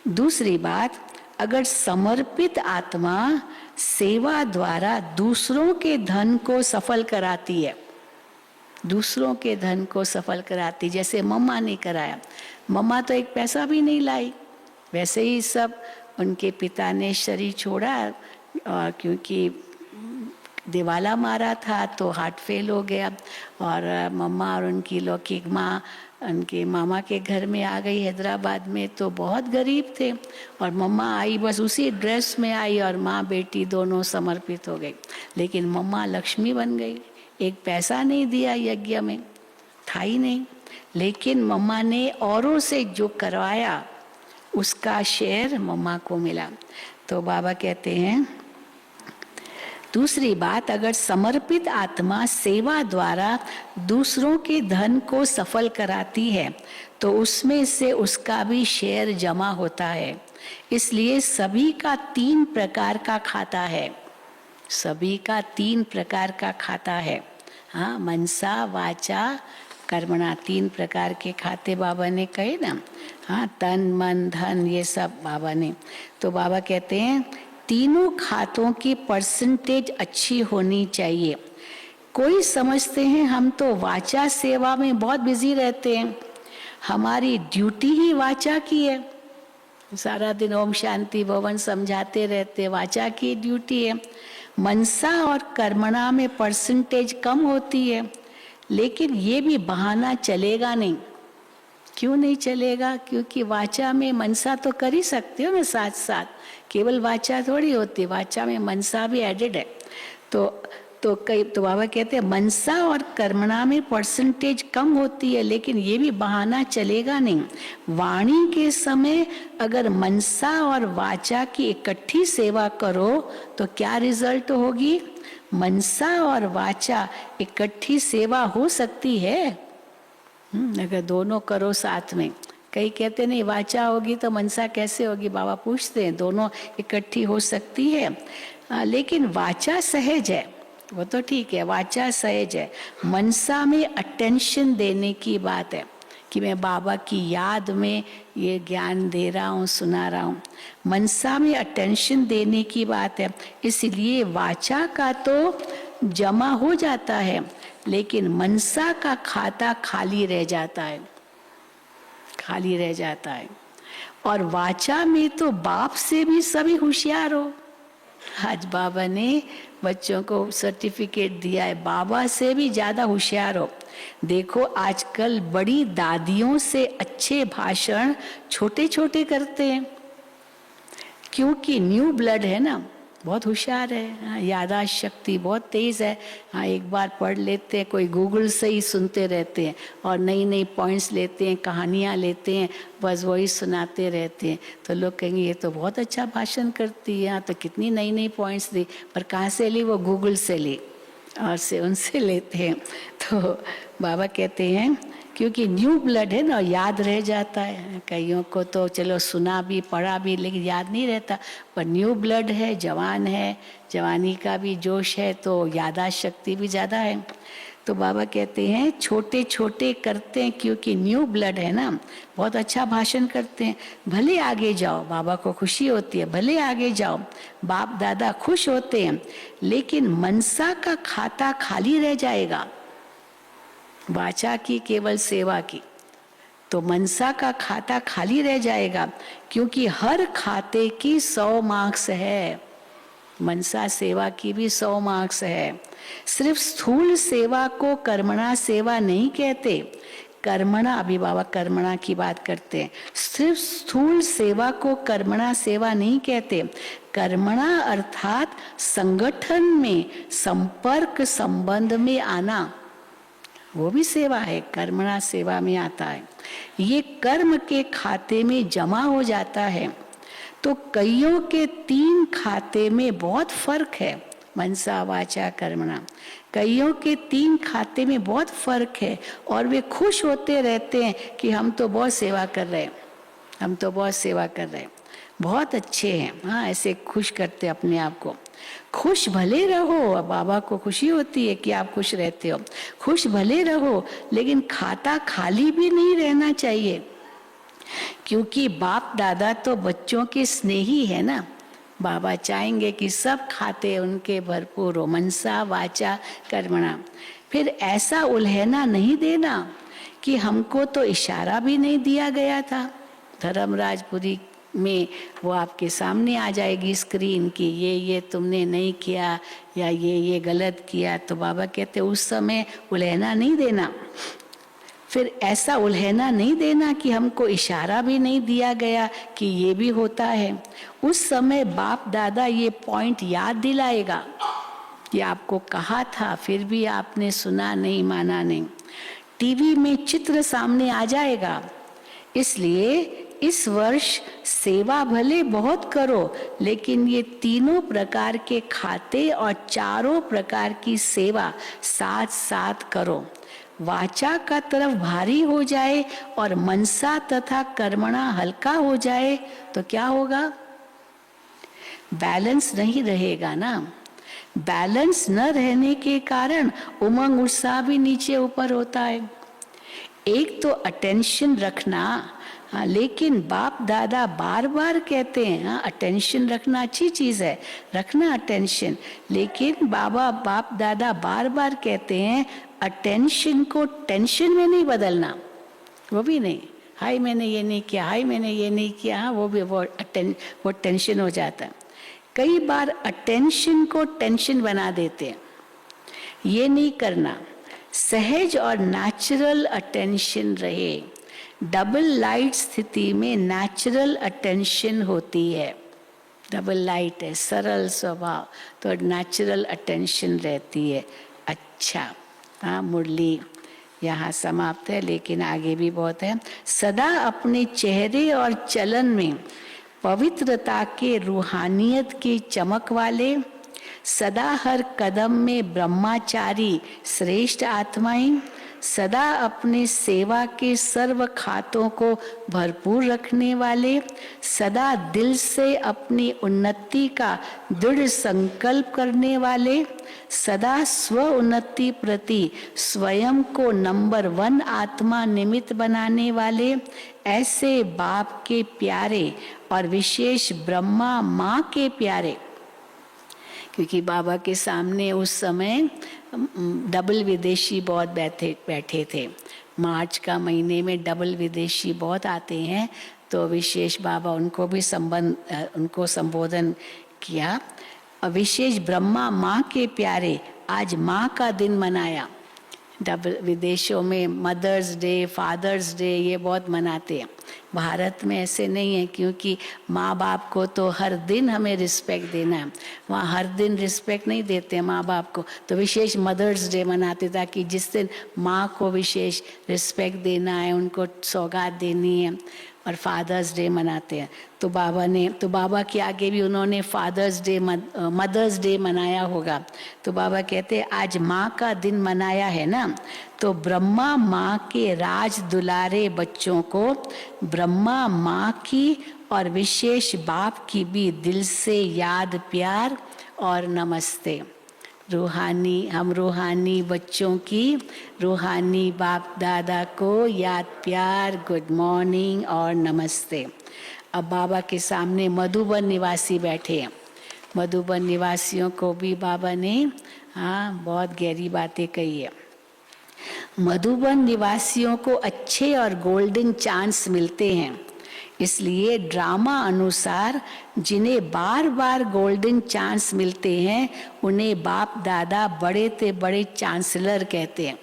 दूसरी बात, अगर समर्पित आत्मा सेवा द्वारा दूसरों के धन को सफल कराती है, दूसरों के धन को सफल कराती, जैसे मम्मा ने कराया। मम्मा तो एक पैसा भी नहीं लाई, वैसे ही सब, उनके पिता ने शरीर छोड़ा, और क्योंकि दिवाला मारा था तो हार्ट फेल हो गया, और मम्मा और उनकी लौकिक माँ उनके मामा के घर में आ गई हैदराबाद में, तो बहुत गरीब थे, और मम्मा आई बस उसी ड्रेस में आई, और माँ बेटी दोनों समर्पित हो गई। लेकिन मम्मा लक्ष्मी बन गई, एक पैसा नहीं दिया यज्ञ में, था ही नहीं, लेकिन मम्मा ने औरों से जो करवाया उसका शेयर मम्मा को मिला। तो बाबा कहते हैं दूसरी बात, अगर समर्पित आत्मा सेवा द्वारा दूसरों के धन को सफल कराती है तो उसमें से उसका भी शेयर जमा होता है। इसलिए सभी का 3 प्रकार का खाता है, सभी का 3 प्रकार का खाता है। हाँ, मनसा वाचा कर्मणा, 3 प्रकार के खाते बाबा ने कहे ना। हाँ, तन मन धन ये सब बाबा ने। तो बाबा कहते हैं तीनों खातों की परसेंटेज अच्छी होनी चाहिए। कोई समझते हैं हम तो वाचा सेवा में बहुत बिजी रहते हैं, हमारी ड्यूटी ही वाचा की है, सारा दिन ओम शांति भवन समझाते रहते हैं, वाचा की ड्यूटी है। मनसा और कर्मणा में परसेंटेज कम होती है, लेकिन ये भी बहाना चलेगा नहीं। क्यों नहीं चलेगा? क्योंकि वाचा में मनसा तो कर ही सकते हो ना साथ साथ, केवल वाचा थोड़ी होती है, वाचा में मनसा भी एडेड है। तो बाबा कहते हैं मनसा और कर्मणा में परसेंटेज कम होती है, लेकिन ये भी बहाना चलेगा नहीं। वाणी के समय अगर मनसा और वाचा की इकट्ठी सेवा करो तो क्या रिजल्ट होगी? मनसा और वाचा इकट्ठी सेवा हो सकती है अगर दोनों करो साथ में। कई कहते नहीं वाचा होगी तो मनसा कैसे होगी, बाबा पूछते हैं। दोनों इकट्ठी हो सकती है, लेकिन वाचा सहज है, वो तो ठीक है, वाचा सहज है। मनसा में अटेंशन देने की बात है कि मैं बाबा की याद में ये ज्ञान दे रहा हूँ, सुना रहा हूँ। मनसा में अटेंशन देने की बात है, इसलिए वाचा का तो जमा हो जाता है, लेकिन मनसा का खाता खाली रह जाता है, खाली रह जाता है। और वाचा में तो बाप से भी सभी होशियार हो। आज बाबा ने बच्चों को सर्टिफिकेट दिया है, बाबा से भी ज्यादा होशियार हो। देखो आजकल बड़ी दादियों से अच्छे भाषण छोटे छोटे करते हैं, क्योंकि न्यू ब्लड है ना, बहुत होशियार है, याददाश्त शक्ति बहुत तेज है। हाँ, एक बार पढ़ लेते हैं, कोई गूगल से ही सुनते रहते हैं और नई नई पॉइंट्स लेते हैं, कहानियाँ लेते हैं, बस वही सुनाते रहते हैं। तो लोग कहेंगे ये तो बहुत अच्छा भाषण करती है, यहाँ तो कितनी नई नई पॉइंट्स दी, पर कहाँ से ली? वो गूगल से ली और से उनसे लेते हैं। तो बाबा कहते हैं क्योंकि न्यू ब्लड है ना, याद रह जाता है। कईयों को तो चलो सुना भी पढ़ा भी लेकिन याद नहीं रहता, पर न्यू ब्लड है, जवान है, जवानी का भी जोश है, तो याददाश्त शक्ति भी ज़्यादा है। तो बाबा कहते हैं छोटे छोटे करते हैं क्योंकि न्यू ब्लड है ना, बहुत अच्छा भाषण करते हैं। भले आगे जाओ, बाबा को खुशी होती है, भले आगे जाओ, बाप दादा खुश होते हैं, लेकिन मनसा का खाता खाली रह जाएगा। वाचा की केवल सेवा की तो मनसा का खाता खाली रह जाएगा, क्योंकि हर खाते की 100 मार्क्स है। मनसा सेवा की भी 100 मार्क्स है। सिर्फ स्थूल सेवा को कर्मणा सेवा नहीं कहते। कर्मणा, अभी बाबा कर्मणा की बात करते हैं, सिर्फ स्थूल सेवा को कर्मणा सेवा नहीं कहते। कर्मणा अर्थात संगठन में संपर्क संबंध में आना, वो भी सेवा है, कर्मणा सेवा में आता है। ये कर्म के खाते में जमा हो जाता है। तो कईयों के 3 खाते में बहुत फर्क है, मनसा वाचा कर्मणा। कईयों के 3 खाते में बहुत फर्क है और वे खुश होते रहते हैं कि हम तो बहुत सेवा कर रहे हैं, हम तो बहुत सेवा कर रहे हैं, बहुत अच्छे हैं। हाँ, ऐसे खुश करते अपने आप को। खुश भले रहो, बाबा को खुशी होती है कि आप खुश रहते हो, खुश भले रहो, लेकिन खाता खाली भी नहीं रहना चाहिए, क्योंकि बाप दादा तो बच्चों के स्नेही है ना। बाबा चाहेंगे कि सब खाते उनके भरपूर हो, मनसा वाचा कर्मणा। फिर ऐसा उल्हेना नहीं देना कि हमको तो इशारा भी नहीं दिया गया था। धर्मराजपुरी में वो आपके सामने आ जाएगी स्क्रीन की ये तुमने नहीं किया या ये गलत किया, तो बाबा कहते उस समय उल्हेना नहीं देना। फिर ऐसा उल्हेना नहीं देना कि हमको इशारा भी नहीं दिया गया कि ये भी होता है। उस समय बाप दादा ये पॉइंट याद दिलाएगा, ये आपको कहा था फिर भी आपने सुना नहीं, माना नहीं। टीवी में चित्र सामने आ जाएगा। इसलिए इस वर्ष सेवा भले बहुत करो, लेकिन ये तीनों प्रकार के खाते और चारों प्रकार की सेवा साथ साथ करो। वाचा का तरफ भारी हो जाए और मनसा तथा कर्मणा हल्का हो जाए तो क्या होगा? बैलेंस नहीं रहेगा ना। बैलेंस न रहने के कारण उमंग उत्साह भी नीचे ऊपर होता है। एक तो अटेंशन रखना, हाँ, लेकिन बाप दादा बार बार कहते हैं, हाँ अटेंशन रखना अच्छी चीज है, रखना अटेंशन, लेकिन बाप दादा बार बार कहते हैं अटेंशन को टेंशन में नहीं बदलना, वो भी नहीं, हाय मैंने ये नहीं किया, हाय मैंने ये नहीं किया, हाँ वो टेंशन हो जाता है। कई बार अटेंशन को टेंशन बना देते हैं, ये नहीं करना, सहज और नेचुरल अटेंशन रहे। डबल लाइट स्थिति में नेचुरल अटेंशन होती है, डबल लाइट है, सरल स्वभाव, तो नेचुरल अटेंशन रहती है। अच्छा, हाँ मुरली यहाँ समाप्त है, लेकिन आगे भी बहुत है। सदा अपने चेहरे और चलन में पवित्रता के रूहानियत की चमक वाले, सदा हर कदम में ब्रह्मचारी श्रेष्ठ आत्माएं, सदा अपने सेवा के सर्व खातों को भरपूर रखने वाले, सदा दिल से अपनी उन्नति का दृढ़ संकल्प करने वाले, सदा स्व उन्नति प्रति स्वयं को नंबर 1 आत्मा निमित्त बनाने वाले, ऐसे बाप के प्यारे और विशेष ब्रह्मा माँ के प्यारे, क्योंकि बाबा के सामने उस समय डबल विदेशी बहुत बैठे थे। मार्च का महीने में डबल विदेशी बहुत आते हैं, तो विशेष बाबा उनको संबोधन किया। विशेष ब्रह्मा माँ के प्यारे, आज माँ का दिन मनाया। डबल विदेशों में मदर्स डे, फादर्स डे ये बहुत मनाते हैं। भारत में ऐसे नहीं है, क्योंकि माँ बाप को तो हर दिन हमें रिस्पेक्ट देना है, वहाँ हर दिन रिस्पेक्ट नहीं देते हैं माँ बाप को, तो विशेष मदर्स डे मनाते, ताकि जिस दिन माँ को विशेष रिस्पेक्ट देना है, उनको सौगात देनी है, और फादर्स डे मनाते हैं। तो बाबा के आगे भी उन्होंने फादर्स डे, मदर्स डे मनाया होगा। तो बाबा कहते हैं आज माँ का दिन मनाया है ना, तो ब्रह्मा माँ के राज दुलारे बच्चों को ब्रह्मा माँ की और विशेष बाप की भी दिल से याद, प्यार और नमस्ते। हम रूहानी बच्चों की रूहानी बाप दादा को याद, प्यार, गुड मॉर्निंग और नमस्ते। अब बाबा के सामने मधुबन निवासी बैठे हैं। मधुबन निवासियों को भी बाबा ने बहुत गहरी बातें कही है। मधुबन निवासियों को अच्छे और गोल्डन चांस मिलते हैं, इसलिए ड्रामा अनुसार जिन्हें बार बार गोल्डन चांस मिलते हैं उन्हें बाप दादा बड़े से बड़े चांसलर कहते हैं,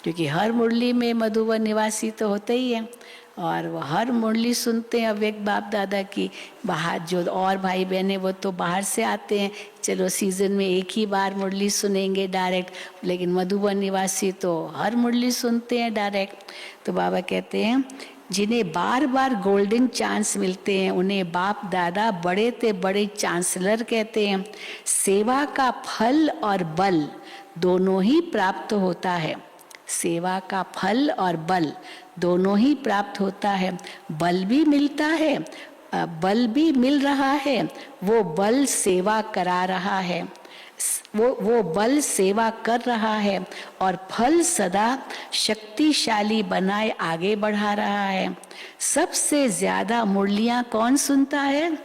क्योंकि हर मुरली में मधुबन निवासी तो होते ही हैं, और वो हर मुरली सुनते हैं अव्यक्त बाप दादा की। बाहर जो और भाई बहन वो तो बाहर से आते हैं, चलो सीजन में एक ही बार मुरली सुनेंगे डायरेक्ट, लेकिन मधुबन निवासी तो हर मुरली सुनते हैं डायरेक्ट। तो बाबा कहते हैं जिन्हें बार बार गोल्डन चांस मिलते हैं उन्हें बाप दादा बड़े से बड़े चांसलर कहते हैं। सेवा का फल और बल दोनों ही प्राप्त होता है, सेवा का फल और बल दोनों ही प्राप्त होता है। बल भी मिलता है, बल भी मिल रहा है, वो बल सेवा करा रहा है, वो बल सेवा कर रहा है, और फल सदा शक्तिशाली बनाए आगे बढ़ा रहा है। सबसे ज्यादा मुरलियां कौन सुनता है?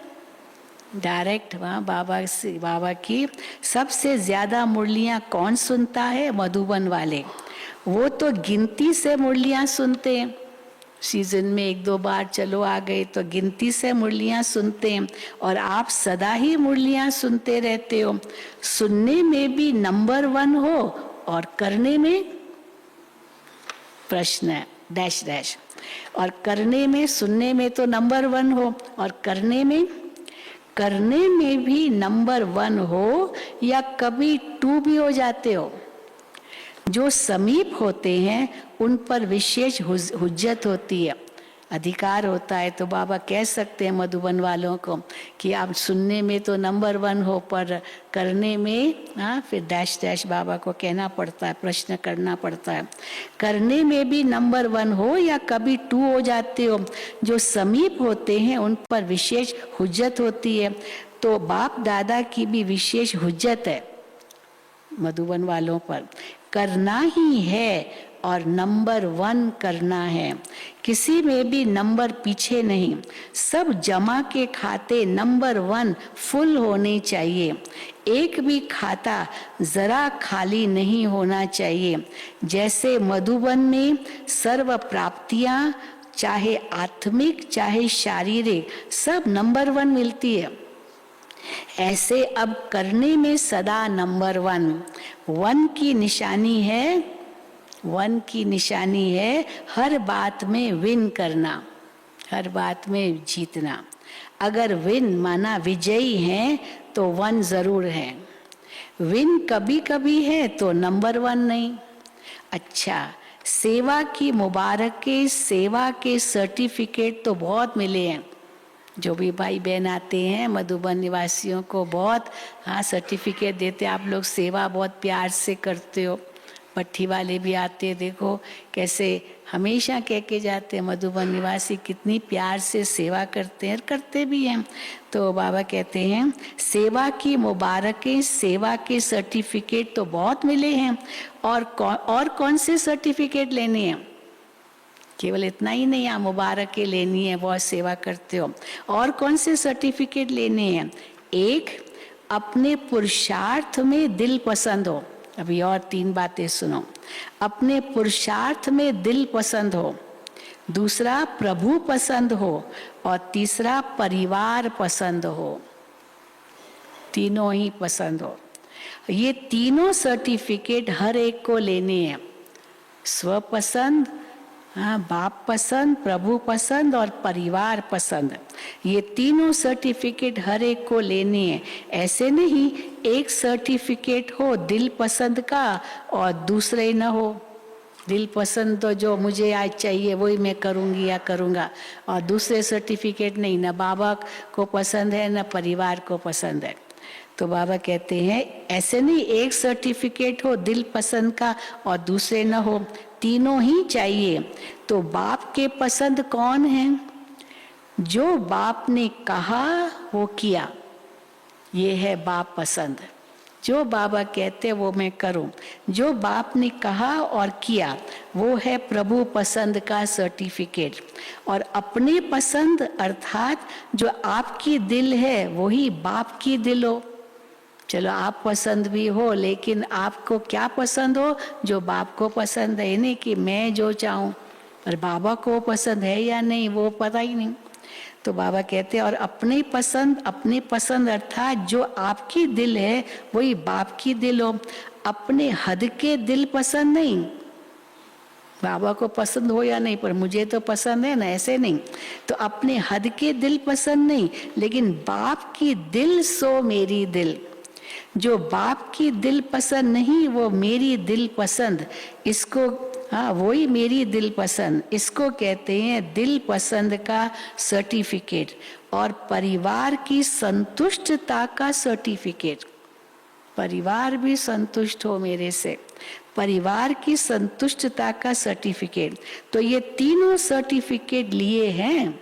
डायरेक्ट वहाँ बाबा की सबसे ज्यादा मुरलियां कौन सुनता है? मधुबन वाले। वो तो गिनती से मुरलियां सुनते हैं, सीजन में 1-2 बार चलो आ गए तो गिनती से मुरलियां सुनते हैं, और आप सदा ही मुरलियां सुनते रहते हो। सुनने में भी नंबर 1 हो और करने में प्रश्न है डैश डैश, और करने में, सुनने में तो नंबर 1 हो और करने में भी नंबर 1 हो, या कभी 2 भी हो जाते हो। जो समीप होते हैं उन पर विशेष हुज्जत होती है, अधिकार होता है। तो बाबा कह सकते हैं मधुबन वालों को कि आप सुनने में तो नंबर 1 हो, पर करने में फिर डैश डैश बाबा को कहना पड़ता है, प्रश्न करना पड़ता है। करने में भी नंबर 1 हो या कभी 2 हो जाते हो। जो समीप होते हैं उन पर विशेष हुज्जत होती है। तो बाप दादा की भी विशेष हुज्जत है मधुबन वालों पर। करना ही है और नंबर 1 करना है। किसी में भी नंबर पीछे नहीं, सब जमा के खाते नंबर 1 फुल होने चाहिए। एक भी खाता जरा खाली नहीं होना चाहिए। जैसे मधुबन में सर्व प्राप्तियां, चाहे आत्मिक चाहे शारीरिक, सब नंबर 1 मिलती है, ऐसे अब करने में सदा नंबर 1 की निशानी है। 1 की निशानी है हर बात में विन करना, हर बात में जीतना। अगर विन माना विजयी हैं तो 1 जरूर है, विन कभी कभी है तो नंबर 1 नहीं। अच्छा, सेवा की मुबारक के सेवा के सर्टिफिकेट तो बहुत मिले हैं। जो भी भाई बहन आते हैं मधुबन निवासियों को बहुत सर्टिफिकेट देते। आप लोग सेवा बहुत प्यार से करते हो। भट्ठी वाले भी आते हैं, देखो कैसे हमेशा कह के जाते हैं मधुबन निवासी कितनी प्यार से सेवा करते हैं, करते भी हैं। तो बाबा कहते हैं सेवा की मुबारकें, सेवा के सर्टिफिकेट तो बहुत मिले हैं। और कौन से सर्टिफिकेट लेने हैं? केवल इतना ही नहीं, आप मुबारकें लेनी है, बहुत सेवा करते हो। और कौन से सर्टिफिकेट लेने हैं? एक, अपने पुरुषार्थ में दिल पसंद हो। अभी और 3 बातें सुनो। अपने पुरुषार्थ में दिल पसंद हो, दूसरा प्रभु पसंद हो, और तीसरा परिवार पसंद हो। तीनों ही पसंद हो। ये तीनों सर्टिफिकेट हर एक को लेने हैं। स्वपसंद, बाप पसंद, प्रभु पसंद और परिवार पसंद, ये तीनों सर्टिफिकेट हर एक को लेने हैं। ऐसे नहीं एक सर्टिफिकेट हो दिल पसंद का और दूसरे न हो। दिल पसंद तो जो मुझे आज चाहिए वही मैं करूंगी या करूंगा, और दूसरे सर्टिफिकेट नहीं, न बाबा को पसंद है न परिवार को पसंद है। तो बाबा कहते हैं ऐसे नहीं एक सर्टिफिकेट हो दिल पसंद का और दूसरे न हो, तीनों ही चाहिए। तो बाप के पसंद कौन है? जो बाप ने कहा वो किया, ये है बाप पसंद। जो बाबा कहते हैं वो मैं करूं, जो बाप ने कहा और किया वो है प्रभु पसंद का सर्टिफिकेट। और अपने पसंद अर्थात जो आपकी दिल है वही बाप की दिल हो। चलो आप पसंद भी हो, लेकिन आपको क्या पसंद हो? जो बाप को पसंद है, नहीं कि मैं जो चाहूं, पर बाबा को पसंद है या नहीं वो पता ही नहीं। तो बाबा कहते हैं और अपने पसंद अर्थात जो आपकी दिल है वही बाप की दिल हो। अपने हद के दिल पसंद नहीं, बाबा को पसंद हो या नहीं पर मुझे तो पसंद है ना, ऐसे नहीं। तो अपने हद के दिल पसंद नहीं, लेकिन बाप की दिल सो मेरी दिल। जो बाप की दिल पसंद नहीं वो मेरी दिल पसंद, इसको वही मेरी दिल पसंद, इसको कहते हैं दिल पसंद का सर्टिफिकेट। और परिवार की संतुष्टता का सर्टिफिकेट, परिवार भी संतुष्ट हो मेरे से, परिवार की संतुष्टता का सर्टिफिकेट। तो ये तीनों सर्टिफिकेट लिए हैं।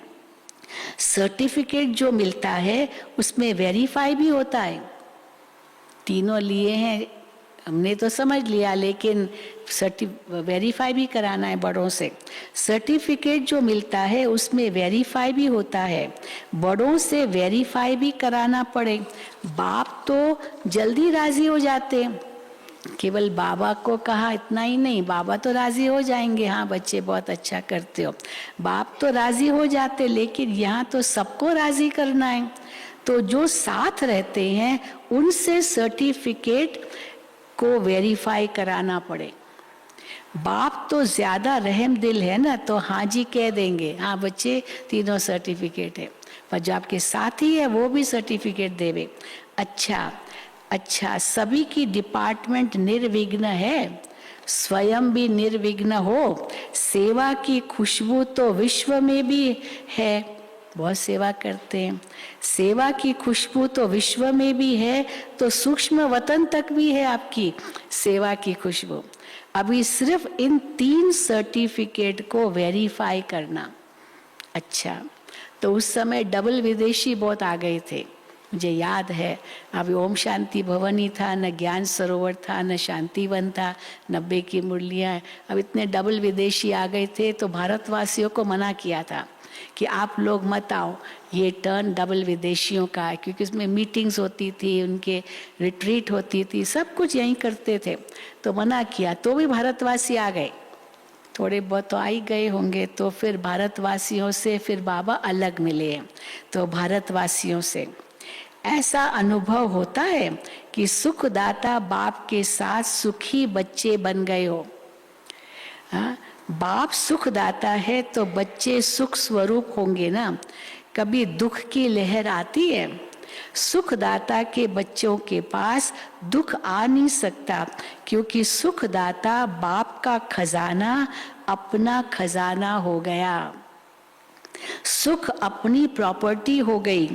सर्टिफिकेट जो मिलता है उसमें वेरीफाई भी होता है। तीनों लिए हैं हमने तो समझ लिया, लेकिन वेरीफाई भी कराना है बड़ों से। सर्टिफिकेट जो मिलता है उसमें वेरीफाई भी होता है, बड़ों से वेरीफाई भी कराना पड़े। बाप तो जल्दी राजी हो जाते हैं, केवल बाबा को कहा इतना ही नहीं, बाबा तो राजी हो जाएंगे, हाँ बच्चे बहुत अच्छा करते हो, बाप तो राजी हो जाते, लेकिन यहाँ तो सबको राजी करना है। तो जो साथ रहते हैं उनसे सर्टिफिकेट को वेरीफाई कराना पड़े। बाप तो ज्यादा रहम दिल है ना, तो हाँ जी कह देंगे, हाँ बच्चे तीनों सर्टिफिकेट है, पर जो आपके साथी है वो भी सर्टिफिकेट देवे। अच्छा, सभी की डिपार्टमेंट निर्विघ्न है, स्वयं भी निर्विघ्न हो। सेवा की खुशबू तो विश्व में भी है, बहुत सेवा करते हैं, सेवा की खुशबू तो विश्व में भी है, तो सूक्ष्म वतन तक भी है आपकी सेवा की खुशबू। अभी सिर्फ इन 3 सर्टिफिकेट को वेरीफाई करना। अच्छा, तो उस समय डबल विदेशी बहुत आ गए थे, मुझे याद है। अभी ओम शांति भवन ही था, न ज्ञान सरोवर था, न शांतिवन था, 90 की मुरलियाँ। अब इतने डबल विदेशी आ गए थे तो भारतवासियों को मना किया था कि आप लोग मत आओ, ये टर्न डबल विदेशियों का है, क्योंकि उसमें मीटिंग्स होती थी, उनके रिट्रीट होती थी, सब कुछ यहीं करते थे। तो मना किया, तो भी भारतवासी आ गए, थोड़े बहुत तो आ ही गए होंगे। तो फिर भारतवासियों से फिर बाबा अलग मिले हैं। तो भारतवासियों से ऐसा अनुभव होता है कि सुखदाता बाप के साथ सुखी बच्चे बन गए हो। हाँ, बाप सुखदाता है तो बच्चे सुख स्वरूप होंगे ना। कभी दुख की लहर आती है, सुखदाता के बच्चों के पास दुख आ नहीं सकता, क्योंकि सुखदाता बाप का खजाना अपना खजाना हो गया। सुख अपनी प्रॉपर्टी हो गई।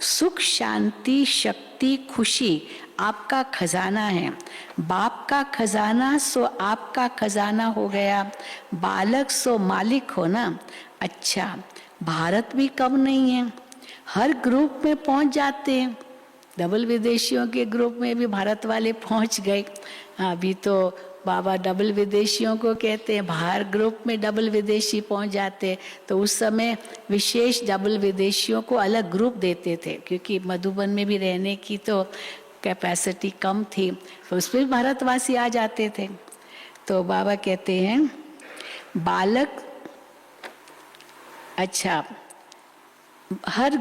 सुख, शांति, शक्ति, खुशी आपका खजाना है। बाप का खजाना सो आपका खजाना हो गया। बालक सो मालिक हो ना। अच्छा, भारत भी कम नहीं है, हर ग्रुप में पहुंच जाते हैं। डबल विदेशियों के ग्रुप में भी भारत वाले पहुंच गए। अभी तो बाबा डबल विदेशियों को कहते हैं, बाहर ग्रुप में डबल विदेशी पहुंच जाते। तो उस समय विशेष डबल विदेशियों को अलग ग्रुप देते थे, क्योंकि मधुबन में भी रहने की तो कैपेसिटी कम थी, तो उसमें भी भारतवासी आ जाते थे। तो बाबा कहते हैं बालक, अच्छा, हर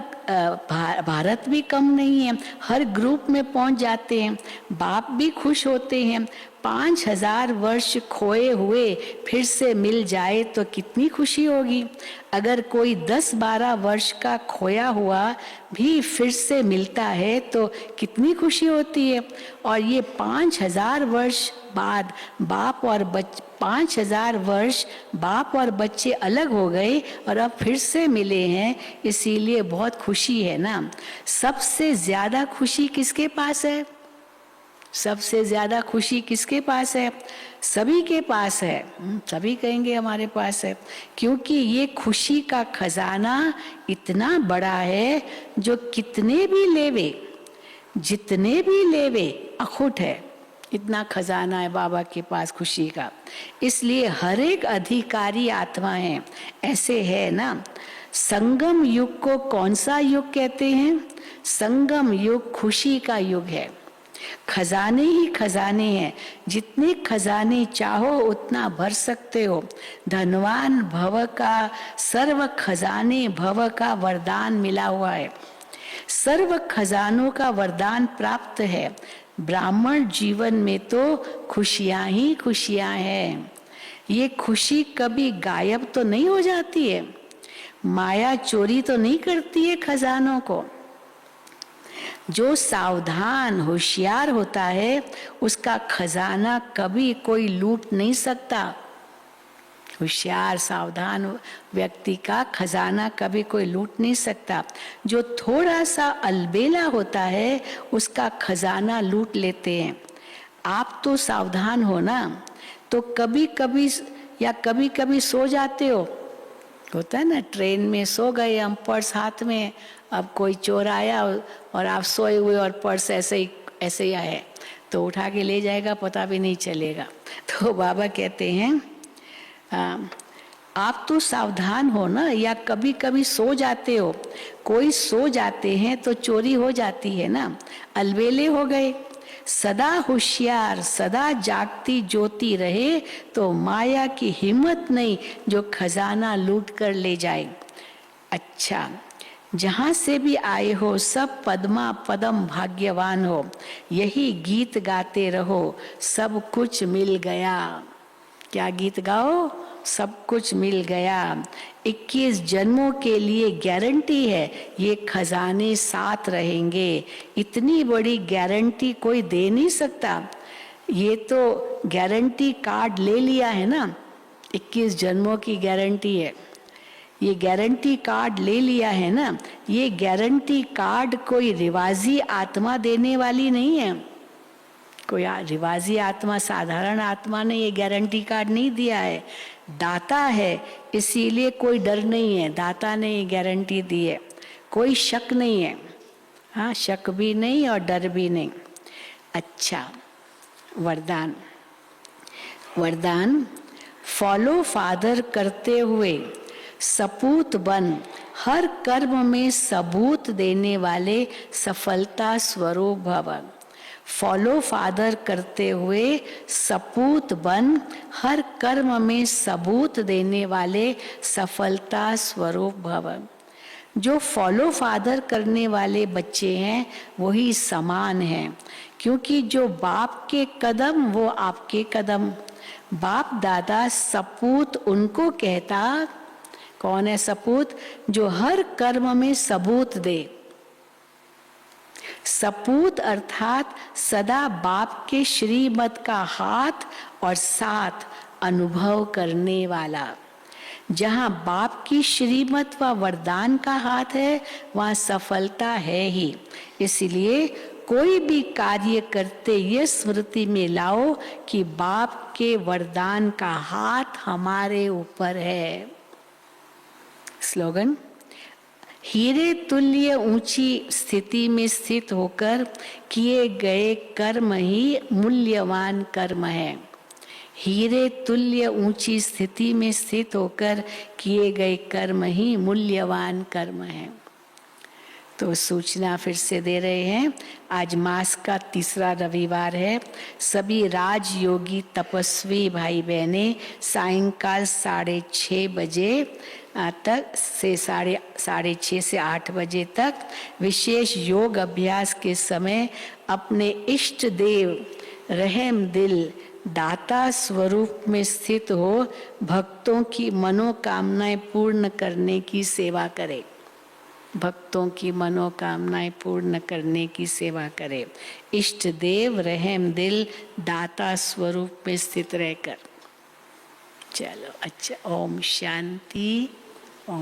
भारत भी कम नहीं है, हर ग्रुप में पहुंच जाते हैं। बाप भी खुश होते हैं। 5000 वर्ष खोए हुए फिर से मिल जाए तो कितनी खुशी होगी। अगर कोई 10-12 वर्ष का खोया हुआ भी फिर से मिलता है तो कितनी खुशी होती है। और ये 5000 वर्ष बाद 5000 वर्ष बाप और बच्चे अलग हो गए और अब फिर से मिले हैं, इसीलिए बहुत खुशी है ना। सबसे ज्यादा खुशी किसके पास है? सबसे ज्यादा खुशी किसके पास है? सभी के पास है। सभी कहेंगे हमारे पास है, क्योंकि ये खुशी का खजाना इतना बड़ा है, जो कितने भी लेवे, जितने भी लेवे अखुट है। इतना खजाना है बाबा के पास खुशी का। इसलिए हर एक अधिकारी आत्मा है, ऐसे है ना। संगम युग को कौन सा युग कहते हैं? संगम युग खुशी का युग है। खजाने ही खजाने हैं, जितने खजाने चाहो उतना भर सकते हो। धनवान भव का, सर्व खजाने भव का वरदान मिला हुआ है। सर्व खजानों का वरदान प्राप्त है। ब्राह्मण जीवन में तो खुशियां ही खुशियां हैं। ये खुशी कभी गायब तो नहीं हो जाती है, माया चोरी तो नहीं करती है खजानों को। जो सावधान होशियार होता है उसका खजाना कभी कोई लूट नहीं सकता। होशियार सावधान व्यक्ति का खजाना कभी कोई लूट नहीं सकता। जो थोड़ा सा अलबेला होता है उसका खजाना लूट लेते हैं। आप तो सावधान हो ना, तो कभी कभी सो जाते हो। होता है ना, ट्रेन में सो गए हम, पर्स हाथ में, अब कोई चोर आया और आप सोए हुए और पर्स ऐसे ही आए तो उठा के ले जाएगा, पता भी नहीं चलेगा। तो बाबा कहते हैं आप तो सावधान हो ना, या कभी कभी सो जाते हो। कोई सो जाते हैं तो चोरी हो जाती है ना, अलबेले हो गए। सदा होशियार, सदा जागती ज्योति रहे तो माया की हिम्मत नहीं जो खजाना लूट कर ले जाए। अच्छा, जहाँ से भी आए हो सब पद्मा पदम भाग्यवान हो, यही गीत गाते रहो सब कुछ मिल गया। क्या गीत गाओ? सब कुछ मिल गया। 21 जन्मों के लिए गारंटी है ये खजाने साथ रहेंगे। इतनी बड़ी गारंटी कोई दे नहीं सकता। ये तो गारंटी कार्ड ले लिया है ना, 21 जन्मों की गारंटी है। ये गारंटी कार्ड ले लिया है ना, ये गारंटी कार्ड कोई रिवाजी आत्मा देने वाली नहीं है। कोई रिवाजी आत्मा, साधारण आत्मा ने ये गारंटी कार्ड नहीं दिया है, दाता है, इसीलिए कोई डर नहीं है। दाता ने ये गारंटी दी है, कोई शक नहीं है। हाँ, शक भी नहीं और डर भी नहीं। अच्छा, वरदान। वरदान, फॉलो फादर करते हुए सपूत बन हर कर्म में सबूत देने वाले सफलता स्वरूप भव। फॉलो फादर करते हुए सपूत बन हर कर्म में सबूत देने वाले सफलता स्वरूप भव। जो फॉलो फादर करने वाले बच्चे हैं वही समान हैं, क्योंकि जो बाप के कदम वो आपके कदम। बाप दादा सपूत उनको कहता। कौन है सपूत? जो हर कर्म में सबूत दे। सपूत अर्थात सदा बाप के श्रीमत का हाथ और साथ अनुभव करने वाला। जहाँ बाप की श्रीमत व वरदान का हाथ है वहाँ सफलता है ही। इसलिए कोई भी कार्य करते ये स्मृति में लाओ कि बाप के वरदान का हाथ हमारे ऊपर है। स्लोगन, हीरे तुल्य ऊंची स्थिति में स्थित होकर किए गए कर्म ही मूल्यवान कर्म है। हीरे तुल्य ऊंची स्थिति में स्थित होकर किए गए कर्म ही मूल्यवान कर्म है। तो सूचना फिर से दे रहे हैं, आज मास का तीसरा रविवार है। सभी राजयोगी तपस्वी भाई बहनें सायंकाल 6:30 बजे तक से 6:30 से 8 बजे तक विशेष योग अभ्यास के समय अपने इष्ट देव रहम दिल दाता स्वरूप में स्थित हो भक्तों की मनोकामनाएं पूर्ण करने की सेवा करे। भक्तों की मनोकामनाएं पूर्ण करने की सेवा करे। इष्ट देव रहम दिल दाता स्वरूप में स्थित रहकर। चलो अच्छा, ओम शांति।